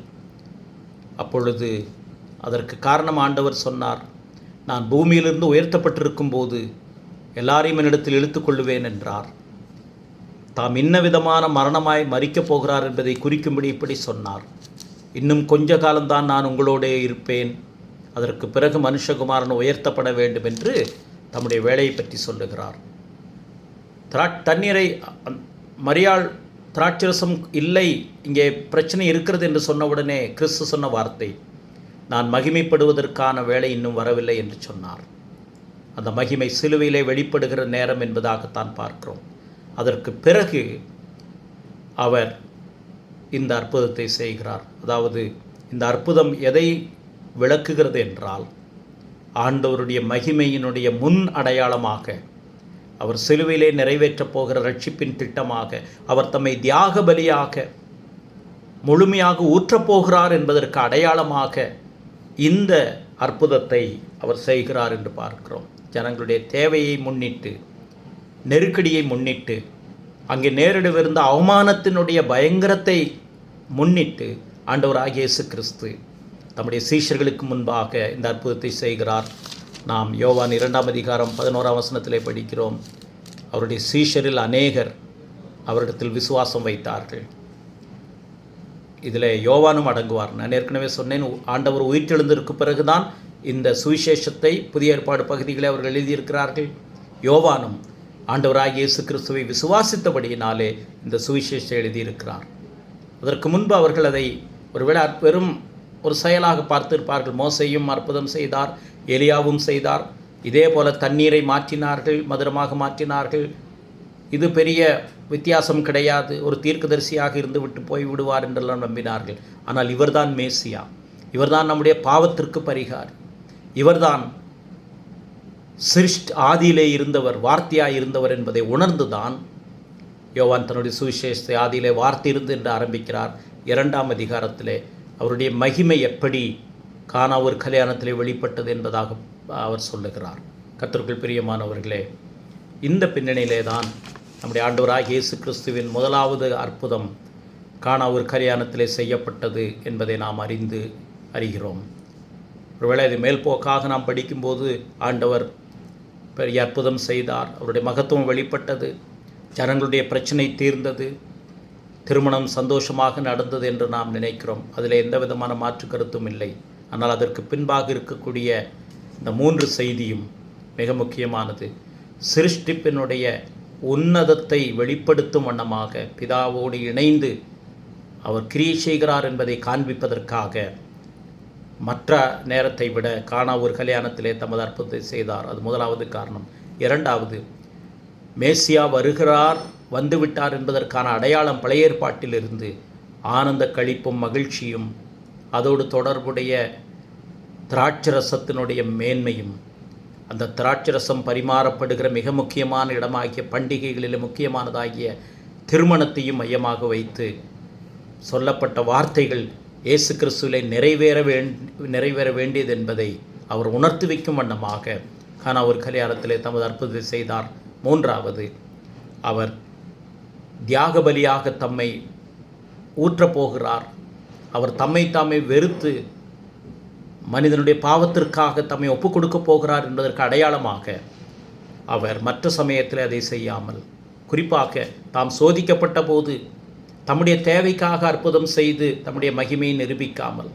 அப்பொழுது அதற்கு காரணம் ஆண்டவர் சொன்னார், நான் பூமியிலிருந்து உயர்த்தப்பட்டிருக்கும் போது எல்லாரையும் என்னிடத்தில் இழுத்துக்கொள்ளுவேன் என்றார். தாம் இன்ன விதமான மரணமாய் மரிக்கப் போகிறார் என்பதை குறிக்கும்படி இப்படி சொன்னார். இன்னும் கொஞ்ச காலம்தான் நான் உங்களோடே இருப்பேன், அதற்கு பிறகு மனுஷகுமாரன் உயர்த்தப்பட வேண்டும் என்று தம்முடைய வேலையை பற்றி சொல்லுகிறார். தண்ணீரை மரியாள் திராட்சரசம் இல்லை, இங்கே பிரச்சனை இருக்கிறது என்று சொன்னவுடனே கிறிஸ்து சொன்ன வார்த்தை, நான் மகிமைப்படுவதற்கான வேலை இன்னும் வரவில்லை என்று சொன்னார். அந்த மகிமை சிலுவையிலே வெளிப்படுகிற நேரம் என்பதாகத்தான் பார்க்கிறோம். அதற்கு பிறகு அவர் இந்த அற்புதத்தை செய்கிறார். அதாவது இந்த அற்புதம் எதை விளக்குகிறது என்றால், ஆண்டவருடைய மகிமையினுடைய முன் அடையாளமாக, அவர் சிலுவையிலே நிறைவேற்றப் போகிற ரட்சிப்பின் திட்டமாக, அவர் தம்மை தியாக பலியாக முழுமையாக ஊற்றப்போகிறார் என்பதற்கு அடையாளமாக இந்த அற்புதத்தை அவர் செய்கிறார் என்று பார்க்கிறோம். ஜனங்களுடைய தேவையை முன்னிட்டு, நெருக்கடியை முன்னிட்டு, அங்கே நேரிடவிருந்த அவமானத்தினுடைய பயங்கரத்தை முன்னிட்டு ஆண்டவராகிய இயேசு கிறிஸ்து தம்முடைய சீஷர்களுக்கு முன்பாக இந்த அற்புதத்தை செய்கிறார். நாம் யோவான் 2 அதிகாரம் 11 வசனத்திலே படிக்கிறோம், அவருடைய சீஷரில் அநேகர் அவரிடத்தில் விசுவாசம் வைத்தார்கள். இதில் யோவானும் அடங்குவார். நான் ஏற்கனவே சொன்னேன், ஆண்டவர் உயிர்த்தெழுந்ததற்கு பிறகுதான் இந்த சுவிசேஷத்தை புதிய ஏற்பாடு பகுதிகளை அவர்கள் எழுதியிருக்கிறார்கள். யோவானும் ஆண்டவராகிய இயேசு கிறிஸ்துவை விசுவாசித்தபடியினாலே இந்த சுவிசேஷத்தை எழுதியிருக்கிறார். அதற்கு முன்பு அவர்கள் அதை ஒருவேளை பெரும் ஒரு செயலாக பார்த்திருப்பார்கள். மோசேயும் அற்புதம் செய்தார், எலியாவும் செய்தார். இதே போல தண்ணீரை மாற்றினார்கள், மதுரமாக மாற்றினார்கள். இது பெரிய வித்தியாசம் கிடையாது, ஒரு தீர்க்கதரிசியாக இருந்து விட்டு போய் விடுவார் என்றெல்லாம் நம்பினார்கள். ஆனால் இவர்தான் மேசியா, இவர்தான் நம்முடைய பாவத்திற்கு பரிகாரி, இவர்தான் ஆதியிலே இருந்தவர், வார்த்தையாய் இருந்தவர் என்பதை உணர்ந்துதான் யோவான் தன்னுடைய சுவிசேஷத்தை ஆதியிலே வார்த்தை இருந்து என்று ஆரம்பிக்கிறார். 2 அதிகாரத்திலே அவருடைய மகிமை எப்படி கானா ஒரு கல்யாணத்திலே வெளிப்பட்டது என்பதாக அவர் சொல்லுகிறார். கர்த்தருக்குள் பிரியமானவர்களே, இந்த பின்னணியிலே தான் நம்முடைய ஆண்டவராகிய இயேசு கிறிஸ்துவின் முதலாவது அற்புதம் கானா ஒரு கல்யாணத்திலே செய்யப்பட்டது என்பதை நாம் அறிகிறோம். ஒருவேளை இது மேல்போக்காக நாம் படிக்கும்போது ஆண்டவர் பெரிய அற்புதம் செய்தார், அவருடைய மகத்துவம் வெளிப்பட்டது, ஜனங்களுடைய பிரச்சனை தீர்ந்தது, திருமணம் சந்தோஷமாக நடந்தது என்று நாம் நினைக்கிறோம். அதில் எந்த விதமான மாற்று கருத்தும் இல்லை. ஆனால் அதற்கு பின்பாக இருக்கக்கூடிய இந்த 3 செய்தியும் மிக முக்கியமானது. சிருஷ்டிப்பினுடைய உன்னதத்தை வெளிப்படுத்தும் வண்ணமாக பிதாவோடு இணைந்து அவர் கிரியை செய்கிறார் என்பதை காண்பிப்பதற்காக மற்ற நேரத்தை விட கானா ஒரு கல்யாணத்திலே தமது அற்புதத்தை செய்தார். அது முதலாவது காரணம். 2வது, மேசியா வருகிறார், வந்துவிட்டார் என்பதற்கான அடையாளம் பழைய ஏற்பாட்டிலிருந்து ஆனந்த களிப்பும் மகிழ்ச்சியும், அதோடு தொடர்புடைய திராட்சரசத்தினுடைய மேன்மையும், அந்த திராட்சரசம் பரிமாறப்படுகிற மிக முக்கியமான இடமாகிய பண்டிகைகளில் முக்கியமானதாகிய திருமணத்தையும் மையமாக வைத்து சொல்லப்பட்ட வார்த்தைகள் இயேசு கிறிஸ்துவிலே நிறைவேற வேண்டியது என்பதை அவர் உணர்த்தி வைக்கும் வண்ணமாக கானா ஒரு கல்யாணத்திலே தமது அற்புதத்தை செய்தார். 3வது, அவர் தியாக பலியாக தம்மை ஊற்றப்போகிறார். அவர் தாமே வெறுத்து மனிதனுடைய பாவத்திற்காக தம்மை ஒப்புக் கொடுக்கப் போகிறார் என்பதற்கு அடையாளமாக அவர் மற்ற சமயத்தில் அதை செய்யாமல், குறிப்பாக தாம் சோதிக்கப்பட்ட போது தம்முடைய தேவைக்காக அற்புதம் செய்து தம்முடைய மகிமையை நிரூபிக்காமல்,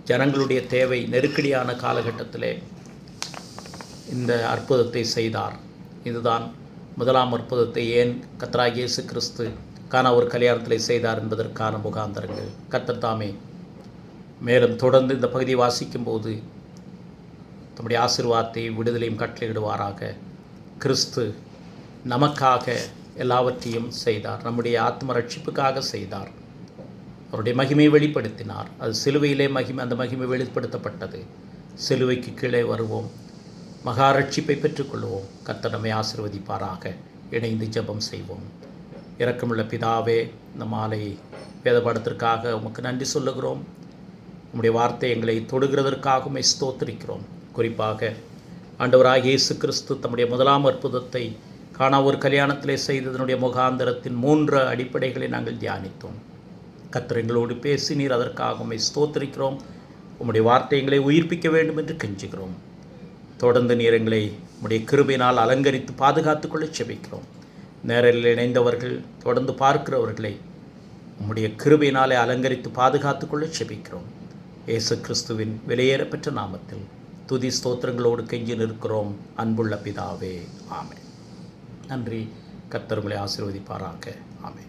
ஜனங்களுடைய தேவை நெருக்கடியான காலகட்டத்திலே இந்த அற்புதத்தை செய்தார். இதுதான் முதலாம் அற்புதத்தை ஏன் கர்த்தராகிய இயேசு கிறிஸ்து கானா ஒரு கல்யாணத்திலே செய்தார் என்பதற்கான முகாந்தரங்கள். கர்த்தர் தாமே மேலும் தொடர்ந்து இந்த பகுதியை வாசிக்கும்போது தம்முடைய ஆசீர்வாதத்தை விடுதலையும் கட்டளையிடுவாராக. கிறிஸ்து நமக்காக எல்லாவற்றையும் செய்தார், நம்முடைய ஆத்ம ரட்சிப்புக்காக செய்தார், அவருடைய மகிமையை வெளிப்படுத்தினார். அது சிலுவையிலே அந்த மகிமை வெளிப்படுத்தப்பட்டது. சிலுவைக்கு கீழே வருவோம், மகா ரட்சிப்பை பெற்றுக்கொள்வோம். கர்த்தர் நம்மை ஆசீர்வதிப்பாராக. இணைந்து ஜெபம் செய்வோம். இரக்கமுள்ள பிதாவே, இந்த மாலை வேதபாடத்திற்காக உமக்கு நன்றி சொல்லுகிறோம். உம்முடைய வார்த்தை எங்களை தொடுகிறதற்காக உம்மை ஸ்தோத்திரிக்கிறோம். குறிப்பாக ஆண்டவராகிய இயேசு கிறிஸ்து தம்முடைய முதலாம் அற்புதத்தை காணா ஒரு கல்யாணத்திலே செய்ததனுடைய முகாந்திரத்தின் 3 அடிப்படைகளை நாங்கள் தியானித்தோம். கர்த்தர் எங்களோடு பேசி நீர் அதற்காக உம்மை ஸ்தோத்திரிக்கிறோம். உம்முடைய வார்த்தைகளை உயிர்ப்பிக்க வேண்டும் என்று கெஞ்சுகிறோம். தொடர்ந்து நீர் எங்களை உம்முடைய கிருபையினால் அலங்கரித்து பாதுகாத்துக்கொள்ள செபிக்கிறோம். நேரில் இணைந்தவர்கள், தொடர்ந்து பார்க்கிறவர்களை உம்முடைய கிருபையினாலே அலங்கரித்து பாதுகாத்துக்கொள்ள செபிக்கிறோம். இயேசு கிறிஸ்துவின் வெளியேறப்பெற்ற நாமத்தில் துதி ஸ்தோத்திரங்களோடு கெஞ்சி நிற்கிறோம் அன்புள்ள பிதாவே. ஆமென். நன்றி. கர்த்தர் உங்களை ஆசீர்வதிப்பாராக. ஆமென்.